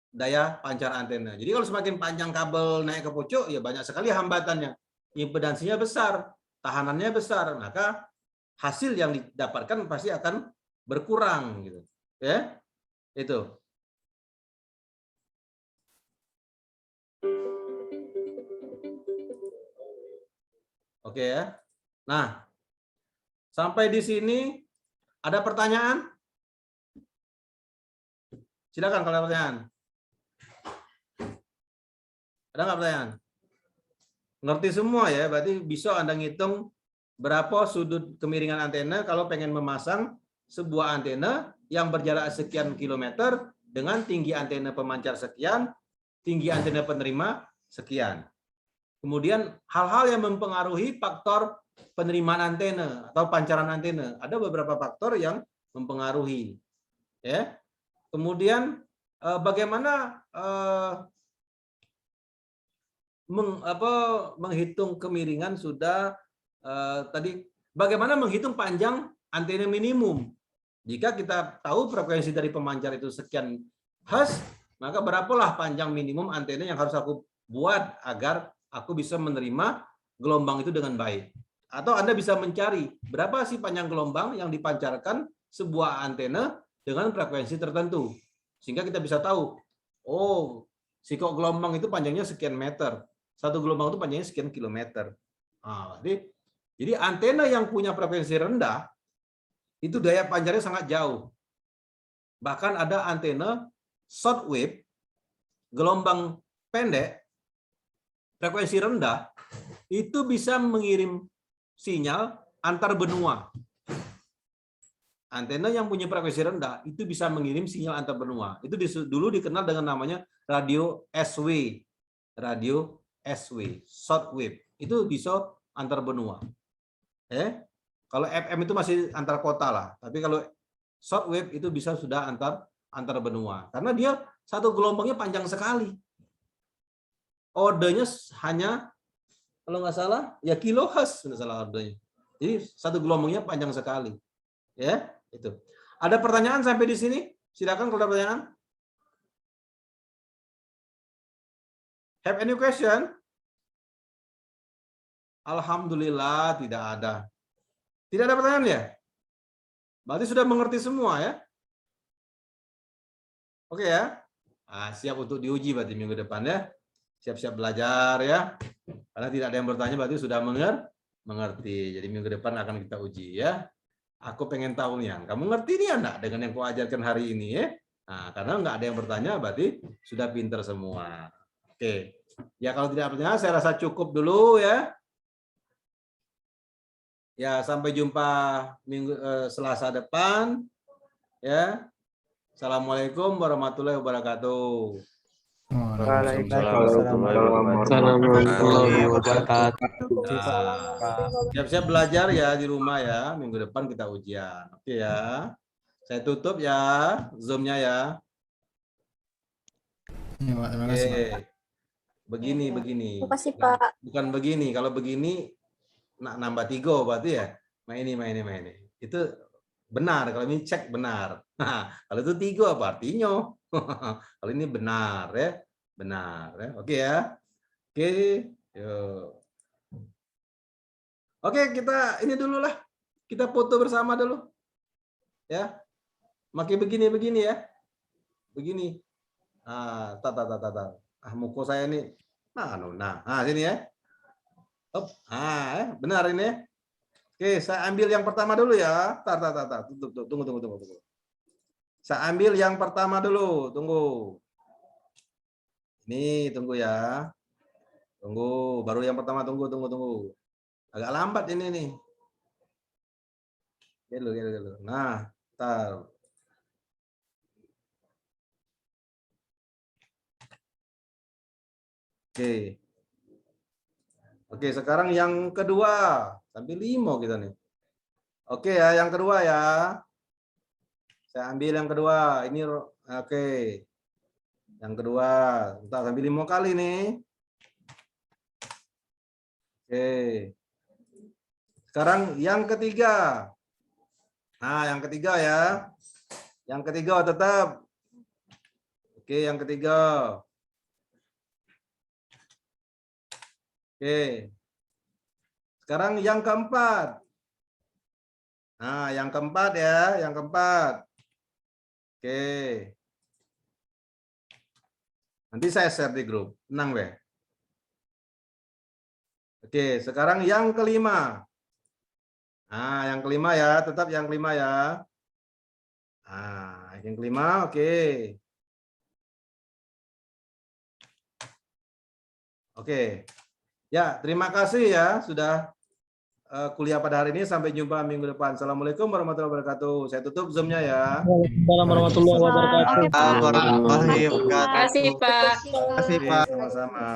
[SPEAKER 11] daya pancar antena. Jadi kalau semakin panjang kabel naik ke pucuk, ya banyak sekali hambatannya. Impedansinya besar, tahanannya besar, maka hasil yang didapatkan pasti akan berkurang gitu. Ya.
[SPEAKER 4] Itu. Oke ya. Nah, sampai di sini ada pertanyaan? Silakan kalau ada pertanyaan. Ada nggak pertanyaan? Ngerti semua ya, berarti bisa Anda ngitung berapa sudut kemiringan antena kalau pengen memasang sebuah antena yang berjarak sekian kilometer dengan tinggi antena pemancar sekian, tinggi antena penerima sekian. Kemudian hal-hal yang mempengaruhi faktor penerimaan antena atau pancaran antena. Ada beberapa faktor yang mempengaruhi. Ya. Kemudian bagaimana menghitung kemiringan sudah tadi, bagaimana menghitung panjang antena minimum. Jika kita tahu frekuensi dari pemancar itu sekian hertz, maka berapalah panjang minimum antena yang harus aku buat agar aku bisa menerima gelombang itu dengan baik. Atau Anda bisa mencari berapa sih panjang gelombang yang dipancarkan sebuah antena dengan frekuensi tertentu. Sehingga kita bisa tahu, oh, sikok gelombang itu panjangnya sekian meter. Satu gelombang itu panjangnya sekian kilometer. Nah, jadi antena yang punya frekuensi rendah, itu daya pancarnya sangat jauh. Bahkan ada antena short wave, gelombang pendek, frekuensi rendah, itu bisa mengirim sinyal antar benua. Antena yang punya frekuensi rendah, itu bisa mengirim sinyal antar benua. Itu dulu dikenal dengan namanya radio SW. Radio SW, short wave. Itu bisa antar benua. Kalau FM itu masih antar kota lah, tapi kalau short wave itu bisa sudah antar benua, karena dia satu gelombangnya panjang sekali. Ordenya hanya, kalau nggak salah, ya kilohertz, nggak salah ordenya. Jadi satu gelombangnya panjang sekali. Ya, itu. Ada pertanyaan sampai di sini? Silakan kalau ada pertanyaan. Have any question? Alhamdulillah tidak ada. Tidak ada pertanyaan ya? Berarti sudah mengerti semua ya? Oke ya? Nah, siap untuk diuji berarti minggu depan ya. Siap-siap belajar ya. Karena tidak ada yang bertanya berarti sudah mengerti. Jadi minggu depan akan kita uji ya. Aku pengen tahu nih, kamu ngerti nih enggak dengan yang kuajarkan hari ini ya? Nah, karena nggak ada yang bertanya berarti sudah pinter semua. Oke. Ya kalau tidak pertanyaan saya rasa cukup dulu ya. Ya, sampai jumpa Selasa depan. Ya. Assalamualaikum warahmatullahi wabarakatuh.
[SPEAKER 6] Waalaikumsalam warahmatullahi wabarakatuh.
[SPEAKER 4] Siap-siap belajar ya di rumah ya. Minggu depan kita ujian. Oke ya. Saya tutup ya Zoom-nya ya.
[SPEAKER 3] Ya, Pak, terima kasih, Pak.
[SPEAKER 4] Begini.
[SPEAKER 7] Terima kasih, Pak.
[SPEAKER 4] Bukan begini. Kalau begini nambah 3 berarti ya. Main ini. Itu benar. Kalau ini cek benar. Nah, kalau itu 3 apa artinya? Kalau ini benar ya. Benar ya. Oke ya. Oke. Yuk. Oke, kita ini dulu lah. Kita foto bersama dulu. Ya. Makin begini ya. Begini. Ah, muka saya ini. Nah, sini ya. Benar ini. Oke, saya ambil yang pertama dulu ya. Tunggu. Saya ambil yang pertama dulu. Tunggu. Ini tunggu ya. Tunggu, baru yang pertama tunggu. Agak lambat ini nih. Dulu. Nah, tar. Oke, sekarang yang kedua. Sampai 5 kita nih. Oke ya, yang kedua ya. Saya ambil yang kedua. Ini oke. Yang kedua. Entar sampai 5 kali nih. Oke. Sekarang yang ketiga. Nah, yang ketiga ya. Yang ketiga tetap. Oke, yang ketiga. Oke. Sekarang yang keempat. Nah, yang keempat ya, yang keempat. Oke. Nanti saya share di grup. Tenang, Weh. Oke, sekarang yang kelima. Nah, yang kelima ya, tetap yang kelima ya. Nah, yang kelima, oke. Oke. Ya, terima kasih ya sudah kuliah pada hari ini. Sampai jumpa minggu depan. Assalamualaikum warahmatullahi wabarakatuh. Saya tutup Zoom-nya ya.
[SPEAKER 9] Waalaikumsalam warahmatullahi wabarakatuh.
[SPEAKER 2] Warahmatullahi wabarakatuh.
[SPEAKER 1] Terima kasih, Pak.
[SPEAKER 2] Terima kasih, Pak.
[SPEAKER 4] Sama-sama.